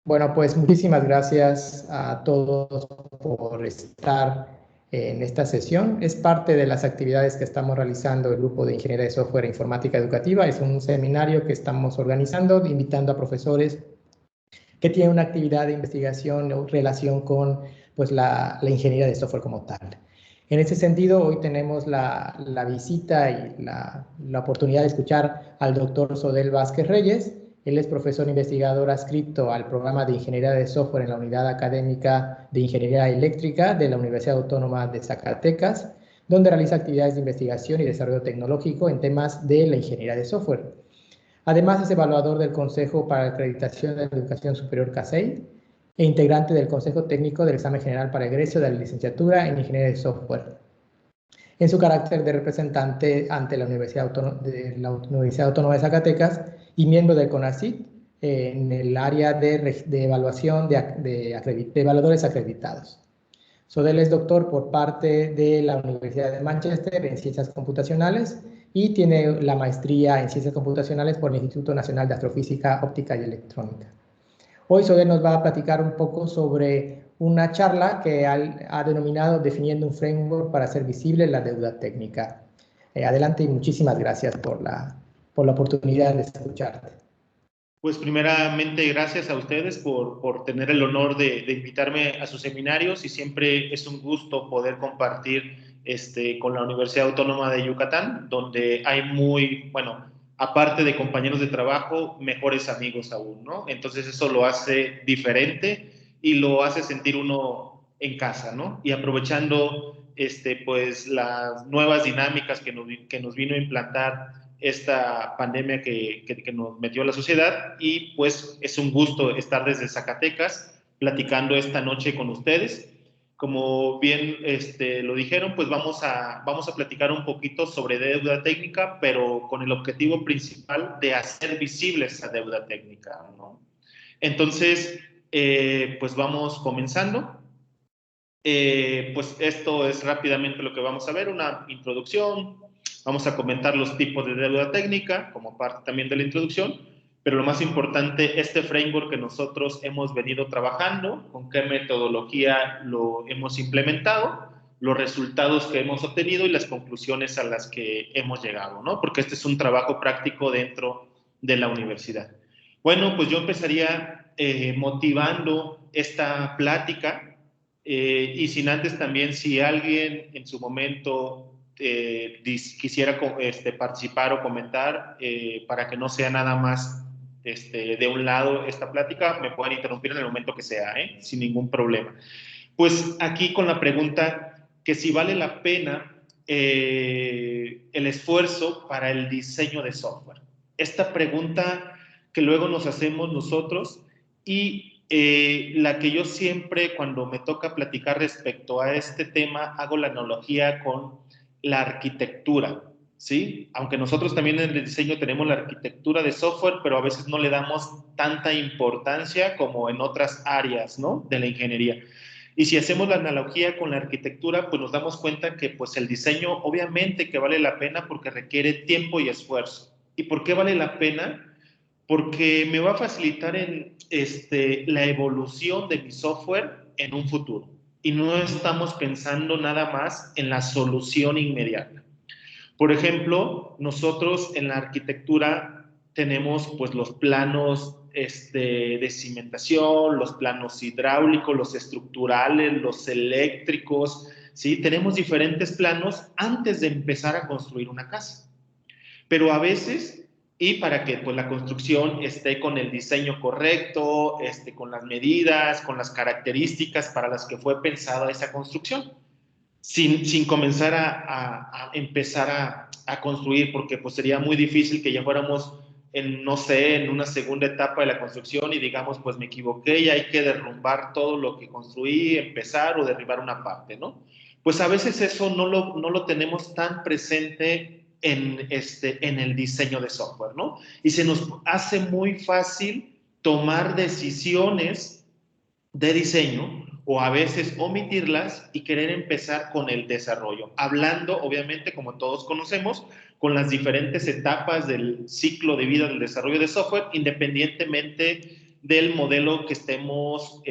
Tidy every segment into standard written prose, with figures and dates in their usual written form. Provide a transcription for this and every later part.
Bueno, pues muchísimas gracias a todos por estar en esta sesión. Es parte de las actividades que estamos realizando el Grupo de Ingeniería de Software e Informática Educativa. Es un seminario que estamos organizando, invitando a profesores que tienen una actividad de investigación o relación con pues, la ingeniería de software como tal. En ese sentido, hoy tenemos la visita y la oportunidad de escuchar al doctor Sodel Vázquez Reyes. Él es profesor investigador adscrito al programa de Ingeniería de Software en la Unidad Académica de Ingeniería Eléctrica de la Universidad Autónoma de Zacatecas, donde realiza actividades de investigación y desarrollo tecnológico en temas de la ingeniería de software. Además, es evaluador del Consejo para la Acreditación de la Educación Superior CASEI e integrante del Consejo Técnico del Examen General para Egreso de la Licenciatura en Ingeniería de Software. En su carácter de representante ante la Universidad Autónoma de Zacatecas y miembro del CONACYT en el área de evaluación de evaluadores acreditados. Sodel es doctor por parte de la Universidad de Manchester en Ciencias Computacionales y tiene la maestría en Ciencias Computacionales por el Instituto Nacional de Astrofísica, Óptica y Electrónica. Hoy Sodel nos va a platicar un poco sobre una charla que ha denominado Definiendo un framework para hacer visible la deuda técnica. Adelante y muchísimas gracias por la oportunidad de escucharte. Pues primeramente gracias a ustedes por tener el honor de invitarme a sus seminarios y siempre es un gusto poder compartir con la Universidad Autónoma de Yucatán, donde hay aparte de compañeros de trabajo, mejores amigos aún, ¿no? Entonces eso lo hace diferente y lo hace sentir uno en casa, ¿no? Y aprovechando pues las nuevas dinámicas que nos vino a implantar esta pandemia que nos metió a la sociedad, y pues es un gusto estar desde Zacatecas platicando esta noche con ustedes. Como bien lo dijeron, pues vamos a platicar un poquito sobre deuda técnica, pero con el objetivo principal de hacer visible esa deuda técnica, ¿no? Entonces, pues vamos comenzando. Pues esto es rápidamente lo que vamos a ver, una introducción. Vamos a comentar los tipos de deuda técnica como parte también de la introducción, pero lo más importante, este framework que nosotros hemos venido trabajando, con qué metodología lo hemos implementado, los resultados que hemos obtenido y las conclusiones a las que hemos llegado, ¿no? Porque este es un trabajo práctico dentro de la universidad. Bueno, pues yo empezaría motivando esta plática. Y sin antes también, si alguien en su momento quisiera participar o comentar, para que no sea nada más de un lado esta plática, me pueden interrumpir en el momento que sea, sin ningún problema. Pues aquí con la pregunta que si vale la pena el esfuerzo para el diseño de software. Esta pregunta que luego nos hacemos nosotros y la que yo siempre cuando me toca platicar respecto a este tema hago la analogía con la arquitectura, ¿sí? Aunque nosotros también en el diseño tenemos la arquitectura de software, pero a veces no le damos tanta importancia como en otras áreas, ¿no? De la ingeniería. Y si hacemos la analogía con la arquitectura, pues nos damos cuenta que pues el diseño obviamente que vale la pena porque requiere tiempo y esfuerzo. ¿Y por qué vale la pena? Porque me va a facilitar la evolución de mi software en un futuro. Y no estamos pensando nada más en la solución inmediata. Por ejemplo, nosotros en la arquitectura tenemos pues los planos de cimentación, los planos hidráulicos, los estructurales, los eléctricos, ¿sí? Tenemos diferentes planos antes de empezar a construir una casa. Pero a veces, y para que pues, la construcción esté con el diseño correcto, con las medidas, con las características para las que fue pensada esa construcción, sin comenzar a empezar a construir, porque pues, sería muy difícil que ya fuéramos no sé, en una segunda etapa de la construcción y digamos, pues me equivoqué y hay que derrumbar todo lo que construí, empezar o derribar una parte, ¿no? Pues a veces eso no lo tenemos tan presente en el diseño de software, ¿no? Y se nos hace muy fácil tomar decisiones de diseño o a veces omitirlas y querer empezar con el desarrollo, hablando obviamente como todos conocemos con las diferentes etapas del ciclo de vida del desarrollo de software, independientemente del modelo que estemos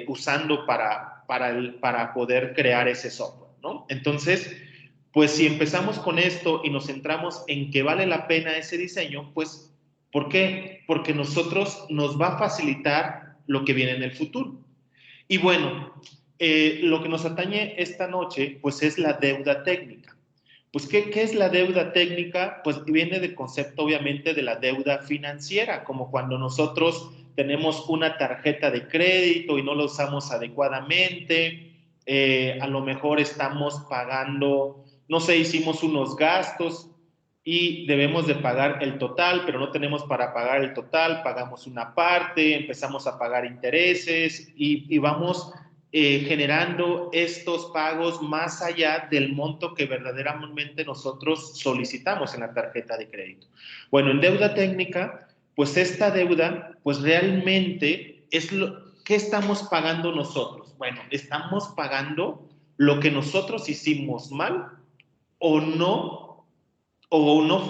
usando para poder crear ese software, ¿no? Entonces, pues si empezamos con esto y nos centramos en que vale la pena ese diseño, pues, ¿por qué? Porque nosotros nos va a facilitar lo que viene en el futuro. Y bueno, lo que nos atañe esta noche, pues es la deuda técnica. Pues, ¿qué es la deuda técnica? Pues viene del concepto, obviamente, de la deuda financiera, como cuando nosotros tenemos una tarjeta de crédito y no la usamos adecuadamente, a lo mejor estamos pagando, no sé, hicimos unos gastos y debemos de pagar el total, pero no tenemos para pagar el total, pagamos una parte, empezamos a pagar intereses y vamos generando estos pagos más allá del monto que verdaderamente nosotros solicitamos en la tarjeta de crédito. Bueno, en deuda técnica, pues esta deuda, pues realmente es ¿qué estamos pagando nosotros? Bueno, estamos pagando lo que nosotros hicimos mal o no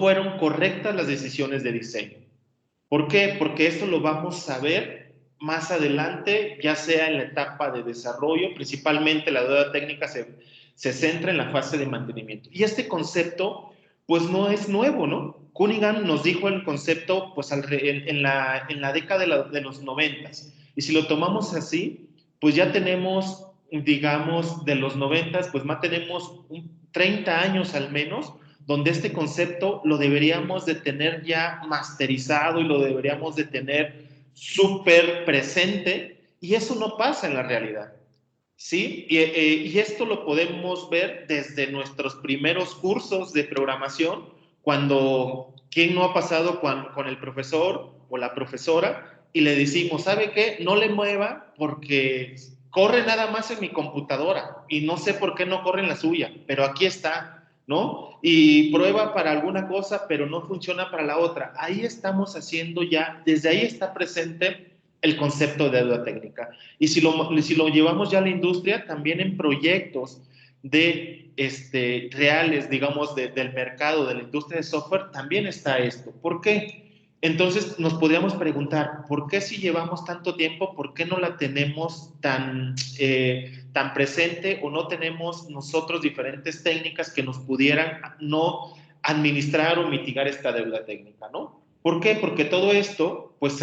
fueron correctas las decisiones de diseño. ¿Por qué? Porque esto lo vamos a ver más adelante, ya sea en la etapa de desarrollo, principalmente la deuda técnica se centra en la fase de mantenimiento. Y este concepto, pues no es nuevo, ¿no? Cunningham nos dijo el concepto, pues en la década de los 90. Y si lo tomamos así, pues ya tenemos, digamos, de los 90, pues más tenemos 30 años al menos, donde este concepto lo deberíamos de tener ya masterizado y lo deberíamos de tener súper presente, y eso no pasa en la realidad, ¿sí? Y esto lo podemos ver desde nuestros primeros cursos de programación, cuando, ¿quién no ha pasado con el profesor o la profesora y le decimos, ¿sabe qué? No le mueva porque corre nada más en mi computadora y no sé por qué no corre en la suya, pero aquí está, ¿no? Y prueba para alguna cosa, pero no funciona para la otra. Ahí estamos haciendo ya, desde ahí está presente el concepto de deuda técnica. Y si lo llevamos ya a la industria, también en proyectos de reales, digamos, del mercado, de la industria de software, también está esto. ¿Por qué? Entonces nos podríamos preguntar, ¿por qué si llevamos tanto tiempo, por qué no la tenemos tan presente o no tenemos nosotros diferentes técnicas que nos pudieran no administrar o mitigar esta deuda técnica, ¿no? ¿Por qué? Porque todo esto, pues,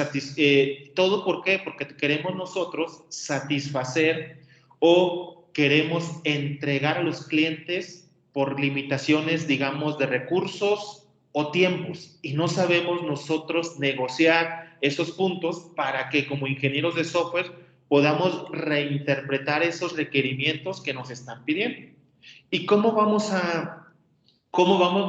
todo ¿por qué? Porque queremos nosotros satisfacer o queremos entregar a los clientes por limitaciones, digamos, de recursos o tiempos, y no sabemos nosotros negociar esos puntos para que como ingenieros de software podamos reinterpretar esos requerimientos que nos están pidiendo. ¿Y cómo vamos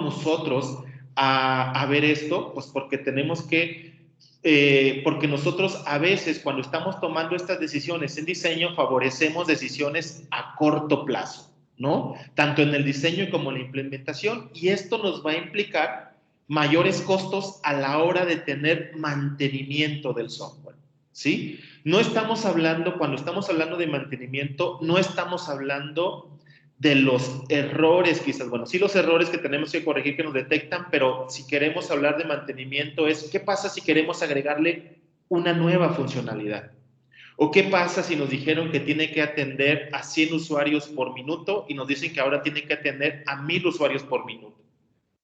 nosotros a ver esto? Pues porque tenemos porque nosotros a veces cuando estamos tomando estas decisiones en diseño favorecemos decisiones a corto plazo, ¿no? Tanto en el diseño como en la implementación, y esto nos va a implicar mayores costos a la hora de tener mantenimiento del software, ¿sí? No estamos hablando, cuando estamos hablando de mantenimiento, no estamos hablando de los errores quizás, bueno, sí los errores que tenemos que corregir que nos detectan, pero si queremos hablar de mantenimiento es, ¿qué pasa si queremos agregarle una nueva funcionalidad? ¿O qué pasa si nos dijeron que tiene que atender a 100 usuarios por minuto y nos dicen que ahora tiene que atender a 1000 usuarios por minuto?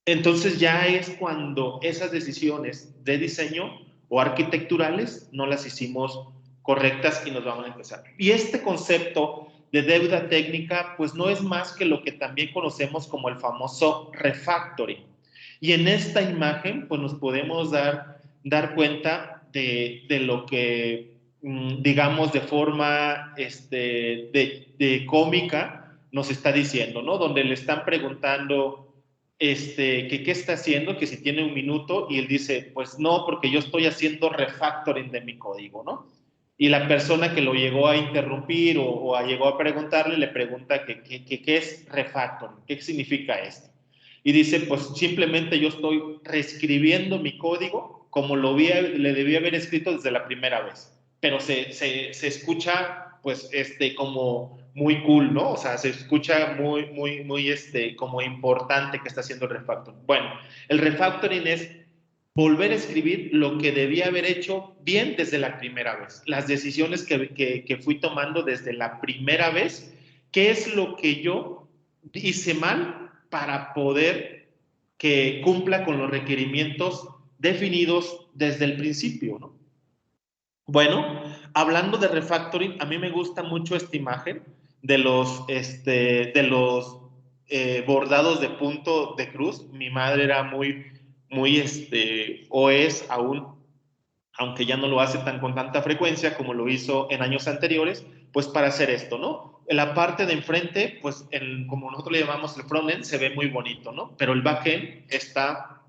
Entonces ya es cuando esas decisiones de diseño o arquitecturales no las hicimos correctas y nos vamos a empezar. Y este concepto de deuda técnica, pues no es más que lo que también conocemos como el famoso refactoring. Y en esta imagen, pues nos podemos dar cuenta de lo que, digamos, de forma de cómica nos está diciendo, ¿no? Donde le están preguntando que qué está haciendo, que si tiene un minuto, y él dice, pues no, porque yo estoy haciendo refactoring de mi código, ¿no? Y la persona que lo llegó a interrumpir o llegó a preguntarle, le pregunta qué es refactoring, qué significa esto. Y dice, pues simplemente yo estoy reescribiendo mi código como le debía haber escrito desde la primera vez. Pero se escucha, pues, como muy cool, ¿no? O sea, se escucha muy, como importante que está haciendo el refactoring. Bueno, el refactoring es volver a escribir lo que debía haber hecho bien desde la primera vez, las decisiones que fui tomando desde la primera vez, qué es lo que yo hice mal para poder que cumpla con los requerimientos definidos desde el principio, ¿no? Bueno, hablando de refactoring, a mí me gusta mucho esta imagen de los bordados de punto de cruz. Mi madre era o es aún, aunque ya no lo hace con tanta frecuencia como lo hizo en años anteriores, pues para hacer esto, ¿no? En la parte de enfrente, pues como nosotros le llamamos el frontend, se ve muy bonito, ¿no? Pero el backend está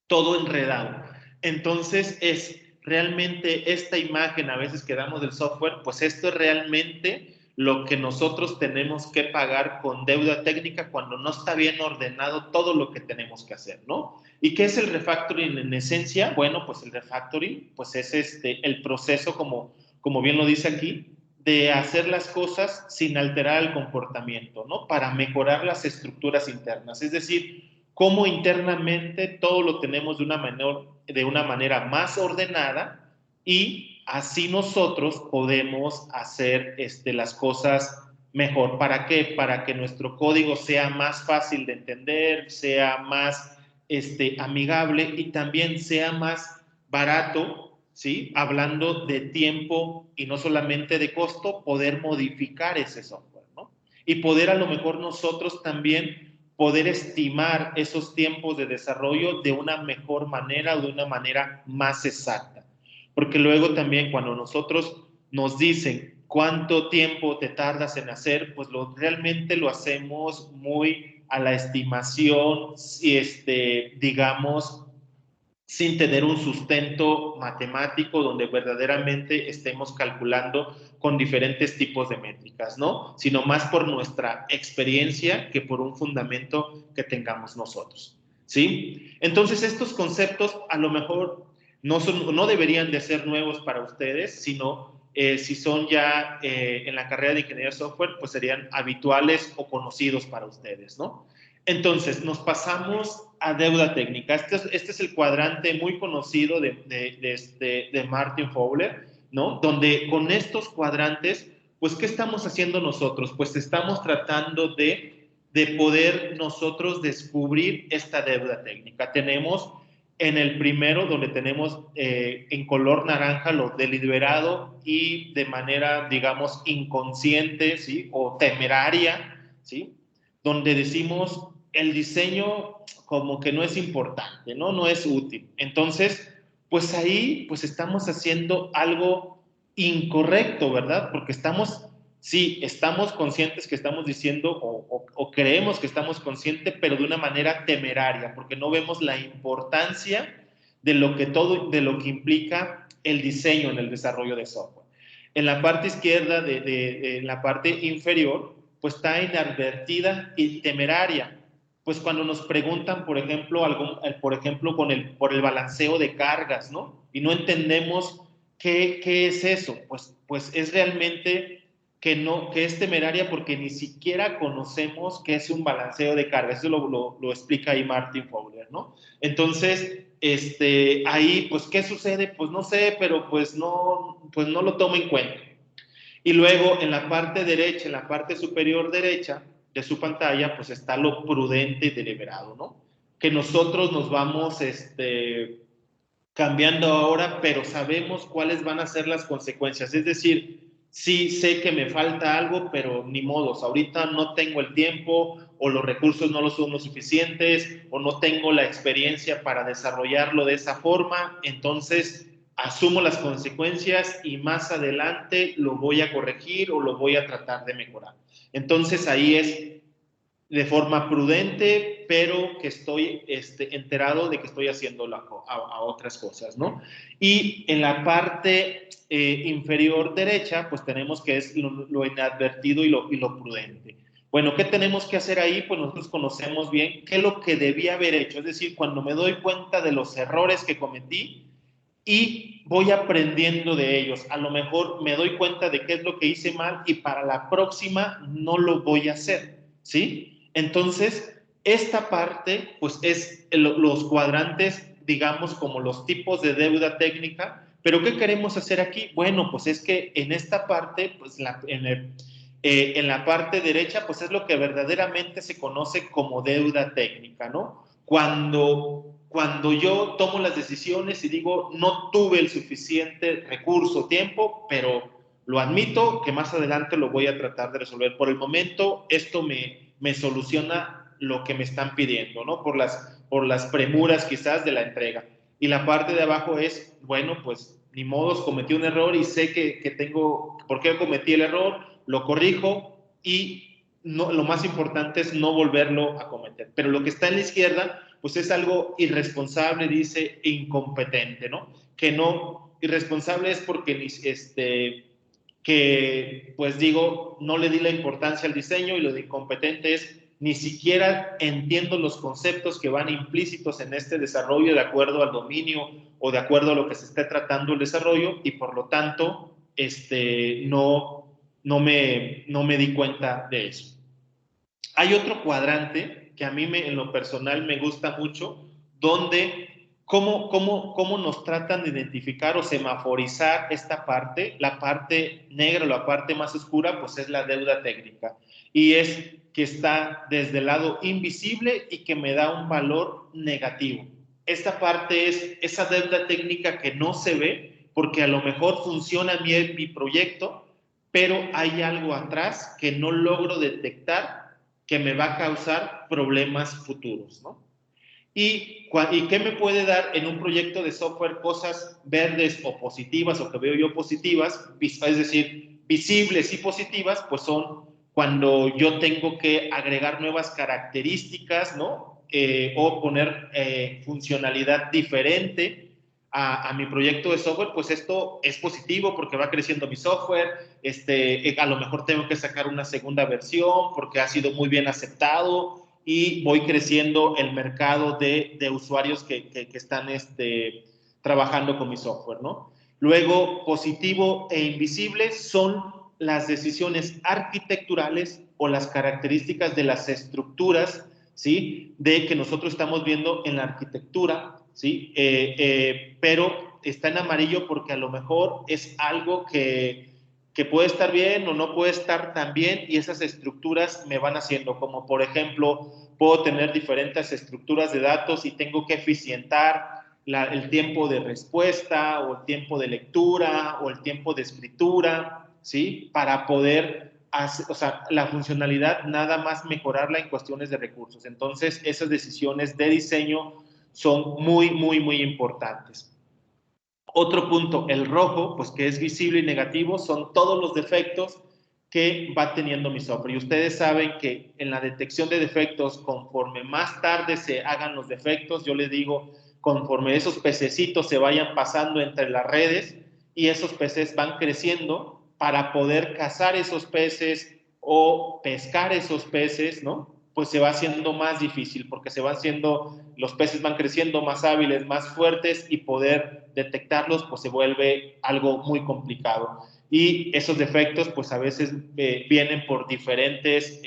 todo enredado. Entonces es realmente esta imagen a veces que damos del software, pues esto es realmente lo que nosotros tenemos que pagar con deuda técnica cuando no está bien ordenado todo lo que tenemos que hacer, ¿no? ¿Y qué es el refactoring en esencia? Bueno, pues el refactoring pues es el proceso, como bien lo dice aquí, de hacer las cosas sin alterar el comportamiento, ¿no? Para mejorar las estructuras internas. Es decir, cómo internamente todo lo tenemos de una manera más ordenada y así nosotros podemos hacer las cosas mejor. ¿Para qué? Para que nuestro código sea más fácil de entender, sea más amigable y también sea más barato, ¿sí? Hablando de tiempo y no solamente de costo, poder modificar ese software, ¿no? Y poder a lo mejor nosotros también poder estimar esos tiempos de desarrollo de una mejor manera o de una manera más exacta. Porque luego también cuando nosotros nos dicen cuánto tiempo te tardas en hacer, pues realmente lo hacemos muy a la estimación, digamos, sin tener un sustento matemático donde verdaderamente estemos calculando con diferentes tipos de métricas, ¿no? Sino más por nuestra experiencia que por un fundamento que tengamos nosotros, ¿sí? Entonces, estos conceptos a lo mejor no deberían de ser nuevos para ustedes, sino si son ya en la carrera de ingeniería de software, pues serían habituales o conocidos para ustedes, ¿no? Entonces, nos pasamos a deuda técnica. Este es el cuadrante muy conocido de Martin Fowler, ¿no? Donde con estos cuadrantes, pues, ¿qué estamos haciendo nosotros? Pues estamos tratando de poder nosotros descubrir esta deuda técnica. Tenemos en el primero, donde tenemos en color naranja lo deliberado y de manera, digamos, inconsciente, ¿sí? O temeraria, ¿sí? Donde decimos el diseño como que no es importante, ¿no? No es útil. Entonces, pues ahí pues estamos haciendo algo incorrecto, ¿verdad? Porque estamos conscientes que estamos diciendo o creemos que estamos conscientes, pero de una manera temeraria, porque no vemos la importancia de lo que implica el diseño en el desarrollo de software. En la parte izquierda, en la parte inferior, pues está inadvertida y temeraria. Pues cuando nos preguntan, por ejemplo, por el balanceo de cargas, ¿no? Y no entendemos qué es eso, pues es realmente que es temeraria porque ni siquiera conocemos qué es un balanceo de cargas. Eso lo explica ahí Martin Fowler, ¿no? Entonces, ahí, pues, ¿qué sucede? Pues no sé, pero pues no lo tomo en cuenta. Y luego en la parte derecha, en la parte superior derecha de su pantalla, pues está lo prudente y deliberado, ¿no? Que nosotros nos vamos cambiando ahora, pero sabemos cuáles van a ser las consecuencias. Es decir, sí sé que me falta algo, pero ni modos. Ahorita no tengo el tiempo o los recursos no son lo suficientes o no tengo la experiencia para desarrollarlo de esa forma. Entonces, asumo las consecuencias y más adelante lo voy a corregir o lo voy a tratar de mejorar. Entonces, ahí es de forma prudente, pero que estoy enterado de que estoy haciendo a otras cosas, ¿no? Y en la parte inferior derecha, pues tenemos que es lo inadvertido y lo prudente. Bueno, ¿qué tenemos que hacer ahí? Pues nosotros conocemos bien qué es lo que debía haber hecho. Es decir, cuando me doy cuenta de los errores que cometí y voy aprendiendo de ellos. A lo mejor me doy cuenta de qué es lo que hice mal y para la próxima no lo voy a hacer, ¿sí? Entonces, esta parte, pues es los cuadrantes digamos, como los tipos de deuda técnica, pero ¿qué queremos hacer aquí? Bueno, pues es que en esta parte, pues en la parte derecha, pues es lo que verdaderamente se conoce como deuda técnica, ¿no? Cuando yo tomo las decisiones y digo, no tuve el suficiente recurso, tiempo, pero lo admito que más adelante lo voy a tratar de resolver. Por el momento, esto me soluciona lo que me están pidiendo, ¿no? Por las premuras quizás de la entrega. Y la parte de abajo es, bueno, pues ni modos, cometí un error y sé que tengo, ¿por qué cometí el error? Lo corrijo y no, lo más importante es no volverlo a cometer. Pero lo que está en la izquierda, pues es algo irresponsable, dice incompetente, ¿no? Que no, irresponsable es porque que pues digo, no le di la importancia al diseño, y lo de incompetente es ni siquiera entiendo los conceptos que van implícitos en este desarrollo de acuerdo al dominio o de acuerdo a lo que se esté tratando el desarrollo, y por lo tanto no me di cuenta de eso. Hay otro cuadrante que a mí en lo personal me gusta mucho, donde cómo nos tratan de identificar o semaforizar esta parte. La parte negra o la parte más oscura, pues es la deuda técnica. Y es que está desde el lado invisible y que me da un valor negativo. Esta parte es esa deuda técnica que no se ve, porque a lo mejor funciona bien mi proyecto, pero hay algo atrás que no logro detectar, que me va a causar problemas futuros, ¿no? ¿Y qué me puede dar en un proyecto de software cosas verdes o positivas, o que veo yo positivas, es decir, visibles y positivas? Pues son cuando yo tengo que agregar nuevas características, ¿no? O poner funcionalidad diferente a mi proyecto de software. Pues esto es positivo porque va creciendo mi software. A lo mejor tengo que sacar una segunda versión porque ha sido muy bien aceptado, y voy creciendo el mercado de usuarios que están trabajando con mi software, ¿no? Luego, positivo e invisible son las decisiones arquitecturales o las características de las estructuras, ¿sí? De que nosotros estamos viendo en la arquitectura, ¿sí? Pero está en amarillo porque a lo mejor es algo que puede estar bien o no puede estar tan bien, y esas estructuras me van haciendo, como por ejemplo, puedo tener diferentes estructuras de datos y tengo que eficientar el tiempo de respuesta o el tiempo de lectura o el tiempo de escritura, ¿sí? Para poder hacer, o sea, la funcionalidad nada más mejorarla en cuestiones de recursos. Entonces, esas decisiones de diseño son muy, muy, muy importantes. Otro punto, el rojo, pues que es visible y negativo, son todos los defectos que va teniendo mi software. Y ustedes saben que en la detección de defectos, conforme más tarde se hagan los defectos, yo les digo, conforme esos pececitos se vayan pasando entre las redes y esos peces van creciendo, para poder cazar esos peces o pescar esos peces, ¿no? Pues se va haciendo más difícil, porque los peces van creciendo más hábiles, más fuertes, y poder detectarlos pues se vuelve algo muy complicado. Y esos defectos pues a veces vienen por diferentes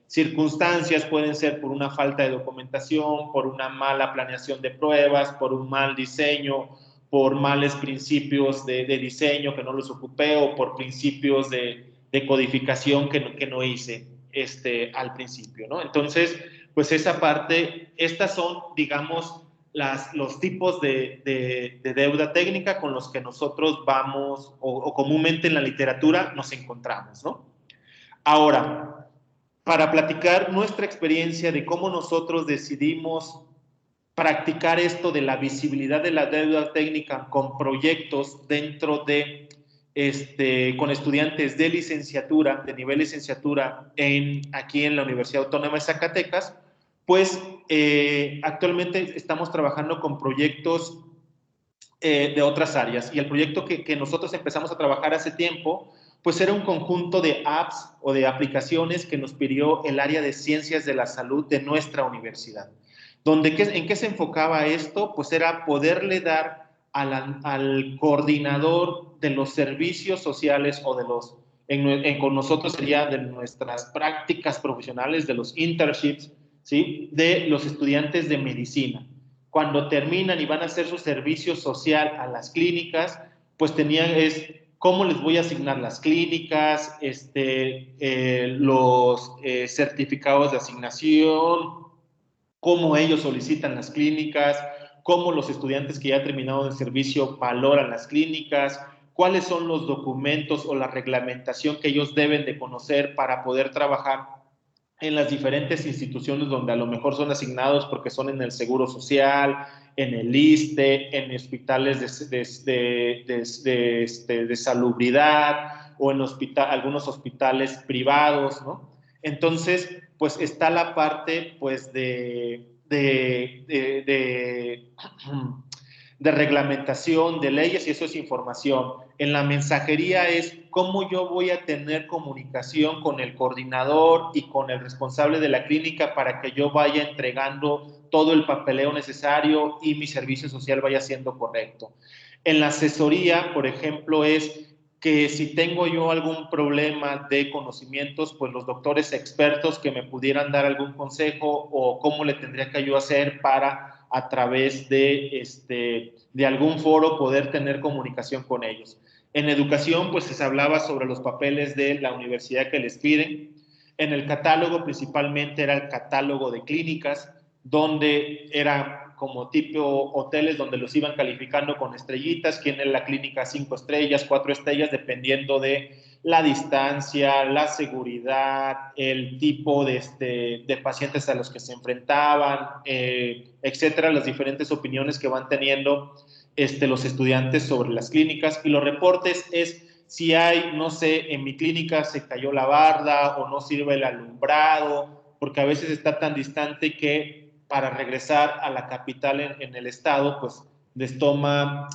circunstancias. Pueden ser por una falta de documentación, por una mala planeación de pruebas, por un mal diseño, por males principios de diseño que no los ocupé, o por principios de codificación que no hice al principio, ¿no? Entonces, pues esa parte, estas son, digamos, los tipos de deuda técnica con los que nosotros vamos o comúnmente en la literatura nos encontramos, ¿no? Ahora, para platicar nuestra experiencia de cómo nosotros decidimos practicar esto de la visibilidad de la deuda técnica con proyectos dentro de, con estudiantes de licenciatura, de nivel licenciatura aquí en la Universidad Autónoma de Zacatecas, pues actualmente estamos trabajando con proyectos de otras áreas, y el proyecto que nosotros empezamos a trabajar hace tiempo, pues era un conjunto de apps o de aplicaciones que nos pidió el área de ciencias de la salud de nuestra universidad. ¿En qué se enfocaba esto? Pues era poderle dar al coordinador de los servicios sociales, o de los, con nosotros sería de nuestras prácticas profesionales, de los internships, ¿sí? De los estudiantes de medicina. cuando terminan y van a hacer su servicio social a las clínicas, pues cómo les voy a asignar las clínicas, los certificados de asignación, cómo ellos solicitan las clínicas, cómo los estudiantes que ya terminaron el servicio valoran las clínicas, cuáles son los documentos o la reglamentación que ellos deben de conocer para poder trabajar en las diferentes instituciones donde a lo mejor son asignados porque son en el Seguro Social, en el ISSSTE, en hospitales de salubridad o en algunos hospitales privados, ¿no? Entonces, pues está la parte, pues, de reglamentación, de leyes, y eso es información. En la mensajería es cómo yo voy a tener comunicación con el coordinador y con el responsable de la clínica para que yo vaya entregando todo el papeleo necesario y mi servicio social vaya siendo correcto. En la asesoría, por ejemplo, es que si tengo yo algún problema de conocimientos, pues los doctores expertos que me pudieran dar algún consejo o cómo le tendría que yo hacer para a través de algún foro poder tener comunicación con ellos. En educación, pues se hablaba sobre los papeles de la universidad que les piden. En el catálogo, principalmente era el catálogo de clínicas, donde era como tipo hoteles donde los iban calificando con estrellitas, quién es la clínica 5 estrellas, 4 estrellas, dependiendo de la distancia, la seguridad, el tipo de pacientes a los que se enfrentaban, etcétera, las diferentes opiniones que van teniendo los estudiantes sobre las clínicas. Y los reportes es si hay, no sé, en mi clínica se cayó la barda o no sirve el alumbrado, porque a veces está tan distante que para regresar a la capital en el estado, pues les toma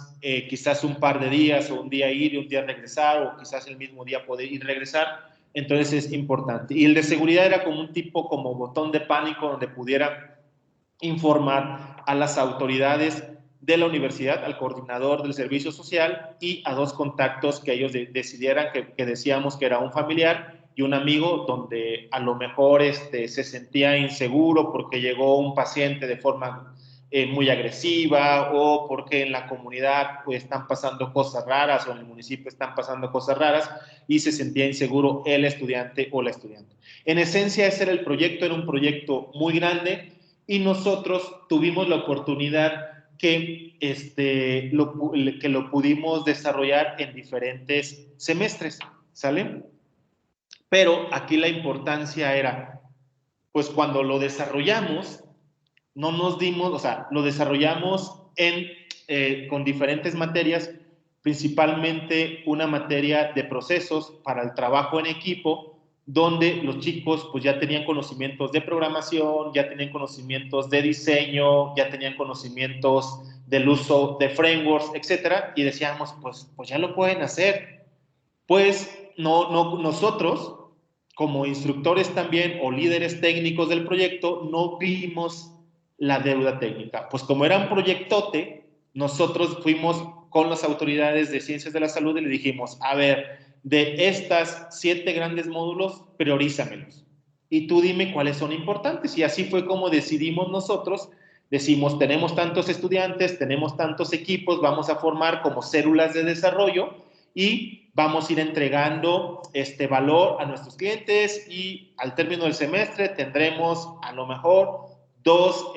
quizás un par de días o un día ir y un día regresar, o quizás el mismo día poder ir y regresar. Entonces es importante. Y el de seguridad era como un tipo como botón de pánico donde pudiera informar a las autoridades de la universidad, al coordinador del servicio social y a dos contactos que ellos decidieran, que decíamos que era un familiar y un amigo, donde a lo mejor se sentía inseguro porque llegó un paciente de forma muy agresiva, o porque en la comunidad pues, están pasando cosas raras, o en el municipio están pasando cosas raras, y se sentía inseguro el estudiante o la estudiante. En esencia, ese era el proyecto, era un proyecto muy grande, y nosotros tuvimos la oportunidad que lo pudimos desarrollar en diferentes semestres, ¿sale? Pero aquí la importancia era, pues cuando lo desarrollamos, no nos dimos, o sea, lo desarrollamos con diferentes materias, principalmente una materia de procesos para el trabajo en equipo, donde los chicos pues ya tenían conocimientos de programación, ya tenían conocimientos de diseño, ya tenían conocimientos del uso de frameworks, etcétera, y decíamos, pues ya lo pueden hacer. Pues nosotros, como instructores también o líderes técnicos del proyecto, no vimos la deuda técnica. Pues como era un proyectote, nosotros fuimos con las autoridades de ciencias de la salud y le dijimos, a ver, de estas 7 grandes módulos, priorízamelos. Y tú dime cuáles son importantes. Y así fue como decidimos nosotros. Decimos, tenemos tantos estudiantes, tenemos tantos equipos, vamos a formar como células de desarrollo y vamos a ir entregando este valor a nuestros clientes, y al término del semestre tendremos a lo mejor 2,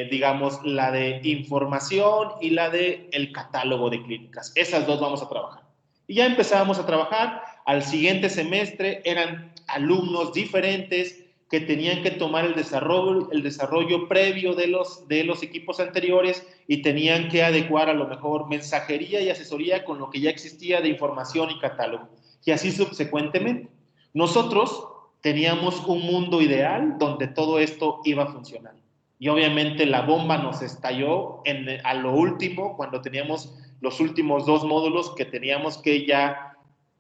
digamos, la de información y la de el catálogo de clínicas. Esas 2 vamos a trabajar. Y ya empezábamos a trabajar. Al siguiente semestre eran alumnos diferentes que tenían que tomar el desarrollo previo de los equipos anteriores, y tenían que adecuar a lo mejor mensajería y asesoría con lo que ya existía de información y catálogo. Y así subsecuentemente. Nosotros teníamos un mundo ideal donde todo esto iba a funcionar. Y obviamente la bomba nos estalló a lo último, cuando teníamos los últimos 2 módulos que teníamos que ya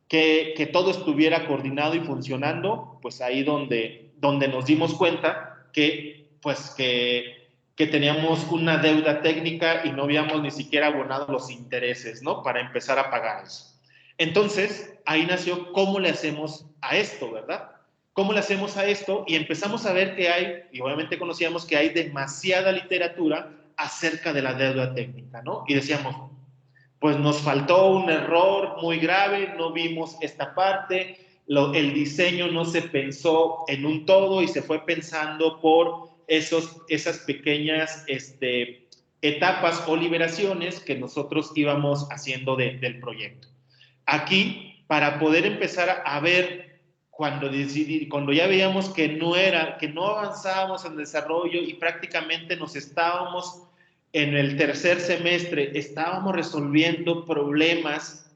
que todo estuviera coordinado y funcionando, pues ahí donde nos dimos cuenta que teníamos una deuda técnica y no habíamos ni siquiera abonado los intereses, ¿no? Para empezar a pagar eso. Entonces, ahí nació cómo le hacemos a esto, ¿verdad? ¿Cómo le hacemos a esto? Y empezamos a ver que hay, y obviamente conocíamos que hay demasiada literatura acerca de la deuda técnica, ¿no? Y decíamos, pues nos faltó un error muy grave, no vimos esta parte, el diseño no se pensó en un todo y se fue pensando por esas pequeñas etapas o liberaciones que nosotros íbamos haciendo del proyecto. Aquí, para poder empezar a ver cuando ya veíamos que no avanzábamos en el desarrollo y prácticamente nos estábamos en el tercer semestre, estábamos resolviendo problemas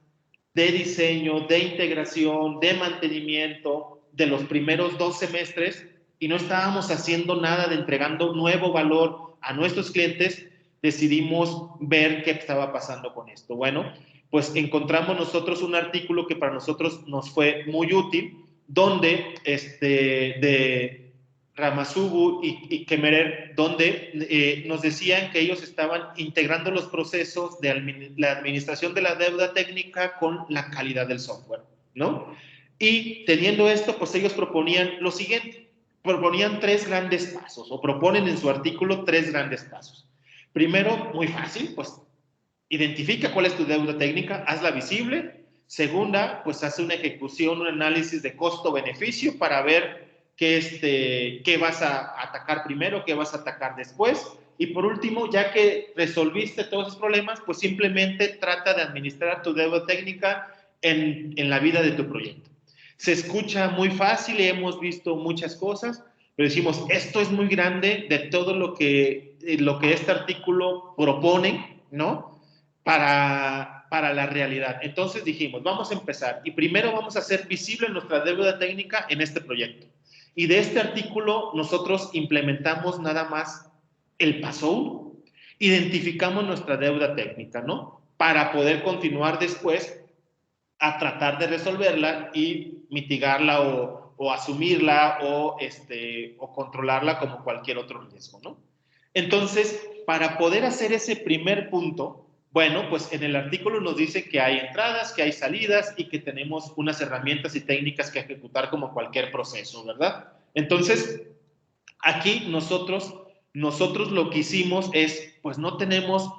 de diseño, de integración, de mantenimiento de los primeros 2 semestres y no estábamos haciendo nada de entregando nuevo valor a nuestros clientes, decidimos ver qué estaba pasando con esto. Bueno, pues encontramos nosotros un artículo que para nosotros nos fue muy útil, donde de Ramasubu y Kemerer, donde nos decían que ellos estaban integrando los procesos de la administración de la deuda técnica con la calidad del software, ¿no? Y teniendo esto, pues ellos proponían lo siguiente, proponían 3 grandes pasos, o proponen en su artículo 3 grandes pasos. Primero, muy fácil, pues identifica cuál es tu deuda técnica, hazla visible. Segunda, pues hace una ejecución, un análisis de costo-beneficio para ver qué vas a atacar primero, qué vas a atacar después. Y por último, ya que resolviste todos esos problemas, pues simplemente trata de administrar tu deuda técnica en la vida de tu proyecto. Se escucha muy fácil y hemos visto muchas cosas, pero decimos, esto es muy grande de todo lo que este artículo propone, ¿no? Para la realidad. Entonces dijimos, vamos a empezar y primero vamos a hacer visible nuestra deuda técnica en este proyecto. Y de este artículo nosotros implementamos nada más el paso 1. Identificamos nuestra deuda técnica, ¿no? Para poder continuar después a tratar de resolverla y mitigarla o asumirla o controlarla como cualquier otro riesgo, ¿no? Entonces, para poder hacer ese primer punto, bueno, pues en el artículo nos dice que hay entradas, que hay salidas y que tenemos unas herramientas y técnicas que ejecutar como cualquier proceso, ¿verdad? Entonces, aquí nosotros lo que hicimos es, pues no tenemos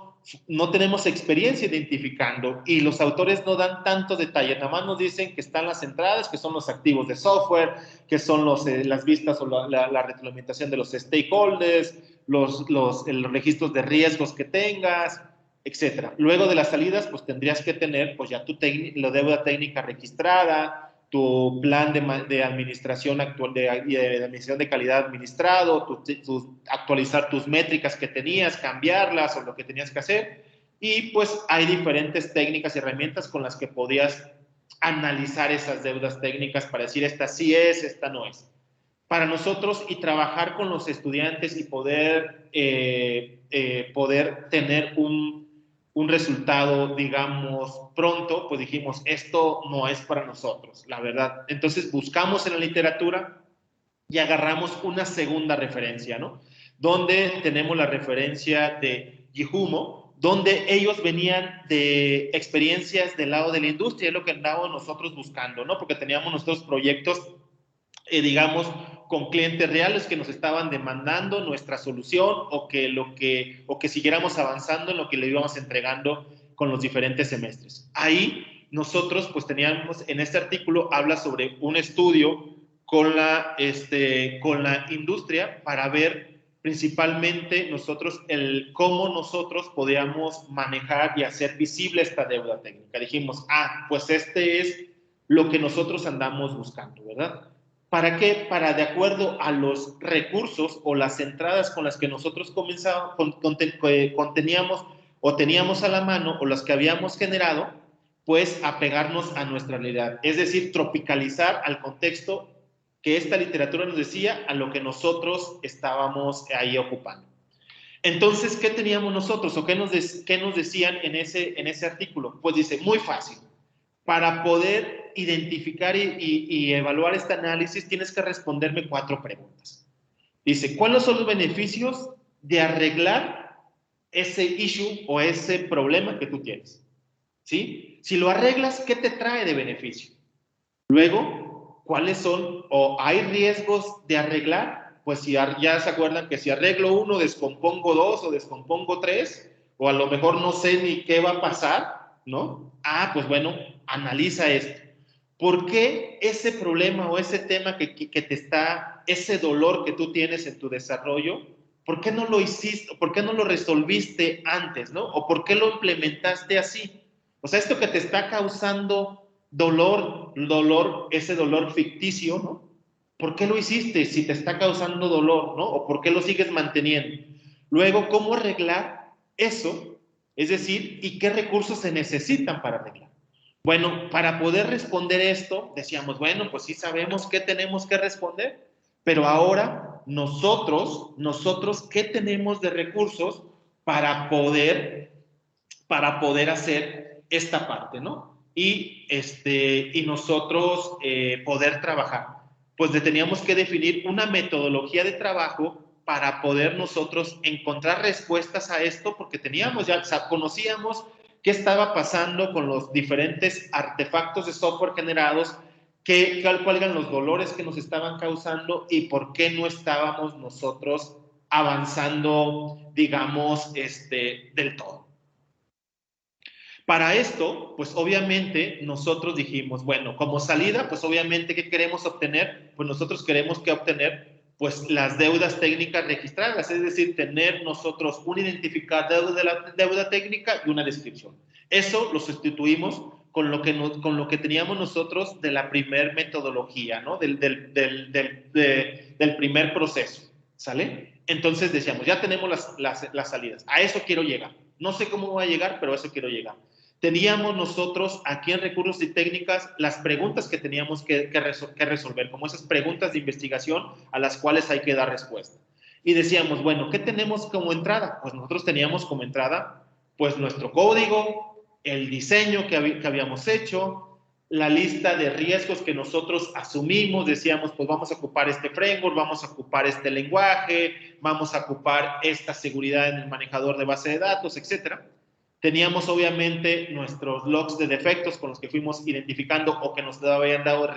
experiencia identificando y los autores no dan tanto detalle, nada más nos dicen que están las entradas, que son los activos de software, que son las vistas o la retroalimentación de los stakeholders, los registros de riesgos que tengas, etcétera. Luego de las salidas, pues tendrías que tener pues ya la deuda técnica registrada, tu plan de administración actual, de administración de calidad administrado, actualizar tus métricas que tenías, cambiarlas o lo que tenías que hacer. Y pues hay diferentes técnicas y herramientas con las que podías analizar esas deudas técnicas para decir esta sí es, esta no es. Para nosotros y trabajar con los estudiantes y poder tener un resultado, digamos, pronto, pues dijimos, esto no es para nosotros, la verdad. Entonces buscamos en la literatura y agarramos una segunda referencia, ¿no? Donde tenemos la referencia de Yihumo, donde ellos venían de experiencias del lado de la industria, es lo que andábamos nosotros buscando, ¿no? Porque teníamos nuestros proyectos, digamos, con clientes reales que nos estaban demandando nuestra solución o que siguiéramos avanzando en lo que le íbamos entregando con los diferentes semestres. Ahí nosotros pues teníamos, en este artículo habla sobre un estudio con la industria para ver principalmente cómo nosotros podíamos manejar y hacer visible esta deuda técnica. Dijimos, pues este es lo que nosotros andamos buscando, ¿verdad? ¿Para qué? Para, de acuerdo a los recursos o las entradas con las que nosotros conteníamos o teníamos a la mano o las que habíamos generado, pues apegarnos a nuestra realidad. Es decir, tropicalizar al contexto que esta literatura nos decía, a lo que nosotros estábamos ahí ocupando. Entonces, ¿qué teníamos nosotros o qué nos decían en ese artículo? Pues dice, muy fácil. Para poder identificar y evaluar este análisis, tienes que responderme 4 preguntas. Dice, ¿cuáles son los beneficios de arreglar ese issue o ese problema que tú tienes? ¿Sí? Si lo arreglas, ¿qué te trae de beneficio? Luego, ¿cuáles son o hay riesgos de arreglar? pues si ya se acuerdan que si arreglo 1, descompongo 2 o descompongo 3, o a lo mejor no sé ni qué va a pasar, ¿no? Ah, pues bueno, analiza esto. ¿Por qué ese problema o ese tema que te está, ese dolor que tú tienes en tu desarrollo, por qué no lo hiciste, por qué no lo resolviste antes, ¿no? O por qué lo implementaste así? O sea, esto que te está causando dolor, ese dolor ficticio, ¿no? ¿Por qué lo hiciste si te está causando dolor, ¿no? O por qué lo sigues manteniendo. Luego, ¿cómo arreglar eso? Es decir, ¿y qué recursos se necesitan para arreglar? Bueno, para poder responder esto, decíamos, bueno, pues sí sabemos qué tenemos que responder, pero ahora nosotros, ¿qué tenemos de recursos para poder hacer esta parte, ¿no? Y nosotros poder trabajar. Pues teníamos que definir una metodología de trabajo para poder nosotros encontrar respuestas a esto, porque teníamos ya, o sea, conocíamos qué estaba pasando con los diferentes artefactos de software generados, cuáles eran los dolores que nos estaban causando y por qué no estábamos nosotros avanzando, digamos, del todo. Para esto, pues obviamente nosotros dijimos, bueno, como salida, pues obviamente, ¿qué queremos obtener? Pues nosotros queremos que obtener pues las deudas técnicas registradas, es decir, tener nosotros un identificador de la deuda técnica y una descripción. Eso lo sustituimos con lo que teníamos nosotros de la primer metodología, ¿no? Del primer proceso, ¿sale? Entonces decíamos, ya tenemos las salidas, a eso quiero llegar. No sé cómo voy a llegar, pero a eso quiero llegar. Teníamos nosotros aquí en Recursos y Técnicas las preguntas que teníamos que resolver, como esas preguntas de investigación a las cuales hay que dar respuesta. Y decíamos, bueno, ¿qué tenemos como entrada? Pues nosotros teníamos como entrada pues nuestro código, el diseño que habíamos hecho, la lista de riesgos que nosotros asumimos, decíamos, pues vamos a ocupar este framework, vamos a ocupar este lenguaje, vamos a ocupar esta seguridad en el manejador de base de datos, etcétera. Teníamos obviamente nuestros logs de defectos con los que fuimos identificando o que nos habían dado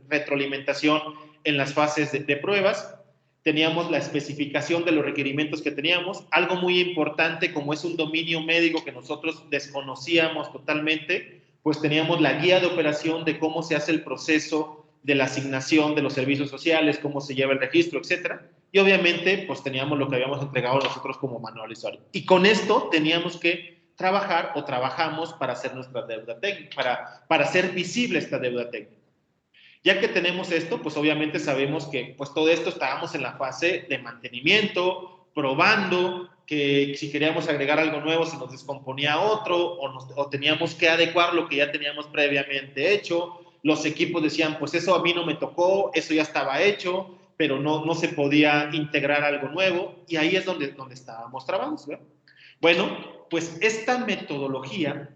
retroalimentación en las fases de pruebas. Teníamos la especificación de los requerimientos que teníamos. Algo muy importante, como es un dominio médico que nosotros desconocíamos totalmente, pues teníamos la guía de operación de cómo se hace el proceso de la asignación de los servicios sociales, cómo se lleva el registro, etcétera. Y obviamente, pues teníamos lo que habíamos entregado nosotros como manual de usuario. Y con esto teníamos que trabajar o trabajamos para hacer nuestra deuda técnica, para hacer visible esta deuda técnica. Ya que tenemos esto, pues obviamente sabemos que pues todo esto estábamos en la fase de mantenimiento, probando, que si queríamos agregar algo nuevo se nos descomponía otro o teníamos que adecuar lo que ya teníamos previamente hecho. Los equipos decían, pues eso a mí no me tocó, eso ya estaba hecho, pero no se podía integrar algo nuevo, y ahí es donde estábamos trabajando, ¿verdad? Bueno, pues esta metodología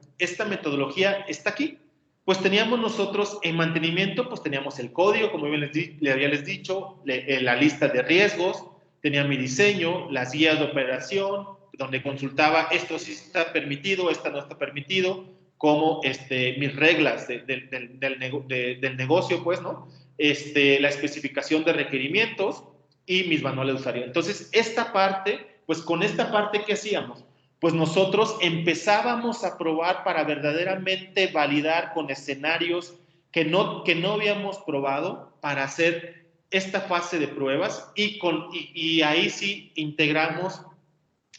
está aquí. Pues teníamos nosotros en mantenimiento, pues teníamos el código, como le había dicho, la lista de riesgos, tenía mi diseño, las guías de operación, donde consultaba esto sí está permitido, esto no está permitido, como mis reglas del negocio, pues, ¿no? La especificación de requerimientos y mis manuales de usuario. Entonces, esta parte, pues con esta parte, ¿qué hacíamos? Pues nosotros empezábamos a probar para verdaderamente validar con escenarios que no habíamos probado para hacer esta fase de pruebas y ahí sí integramos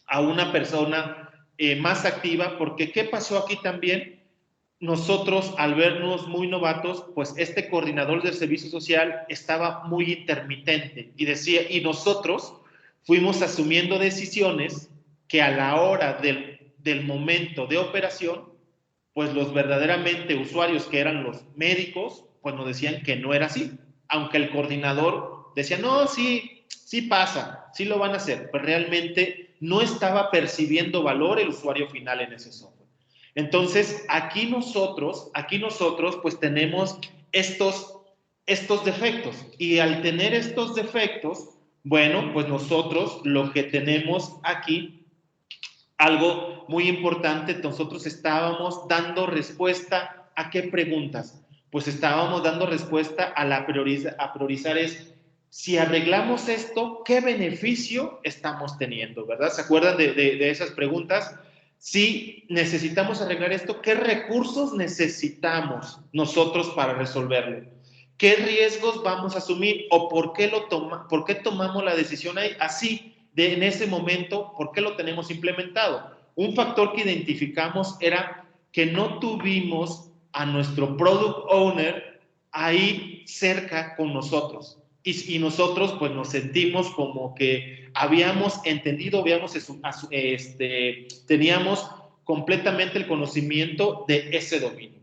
a una persona más activa, porque ¿qué pasó aquí también? Nosotros, al vernos muy novatos, pues este coordinador del servicio social estaba muy intermitente y nosotros fuimos asumiendo decisiones que a la hora del momento de operación, pues los verdaderamente usuarios, que eran los médicos, pues nos decían que no era así, aunque el coordinador decía, no, sí pasa, sí lo van a hacer, pero realmente no estaba percibiendo valor el usuario final en ese software. Entonces, aquí nosotros pues tenemos estos defectos, y al tener estos defectos, bueno, pues nosotros lo que tenemos aquí, algo muy importante, nosotros estábamos dando respuesta a qué preguntas. Pues estábamos dando respuesta a priorizar es si arreglamos esto, ¿qué beneficio estamos teniendo? ¿Verdad? ¿Se acuerdan de esas preguntas? Si necesitamos arreglar esto, ¿qué recursos necesitamos nosotros para resolverlo? ¿Qué riesgos vamos a asumir? ¿O por qué tomamos la decisión así, en ese momento? ¿Por qué lo tenemos implementado? Un factor que identificamos era que no tuvimos a nuestro product owner ahí cerca con nosotros. Y nosotros pues nos sentimos como que habíamos entendido, teníamos completamente el conocimiento de ese dominio.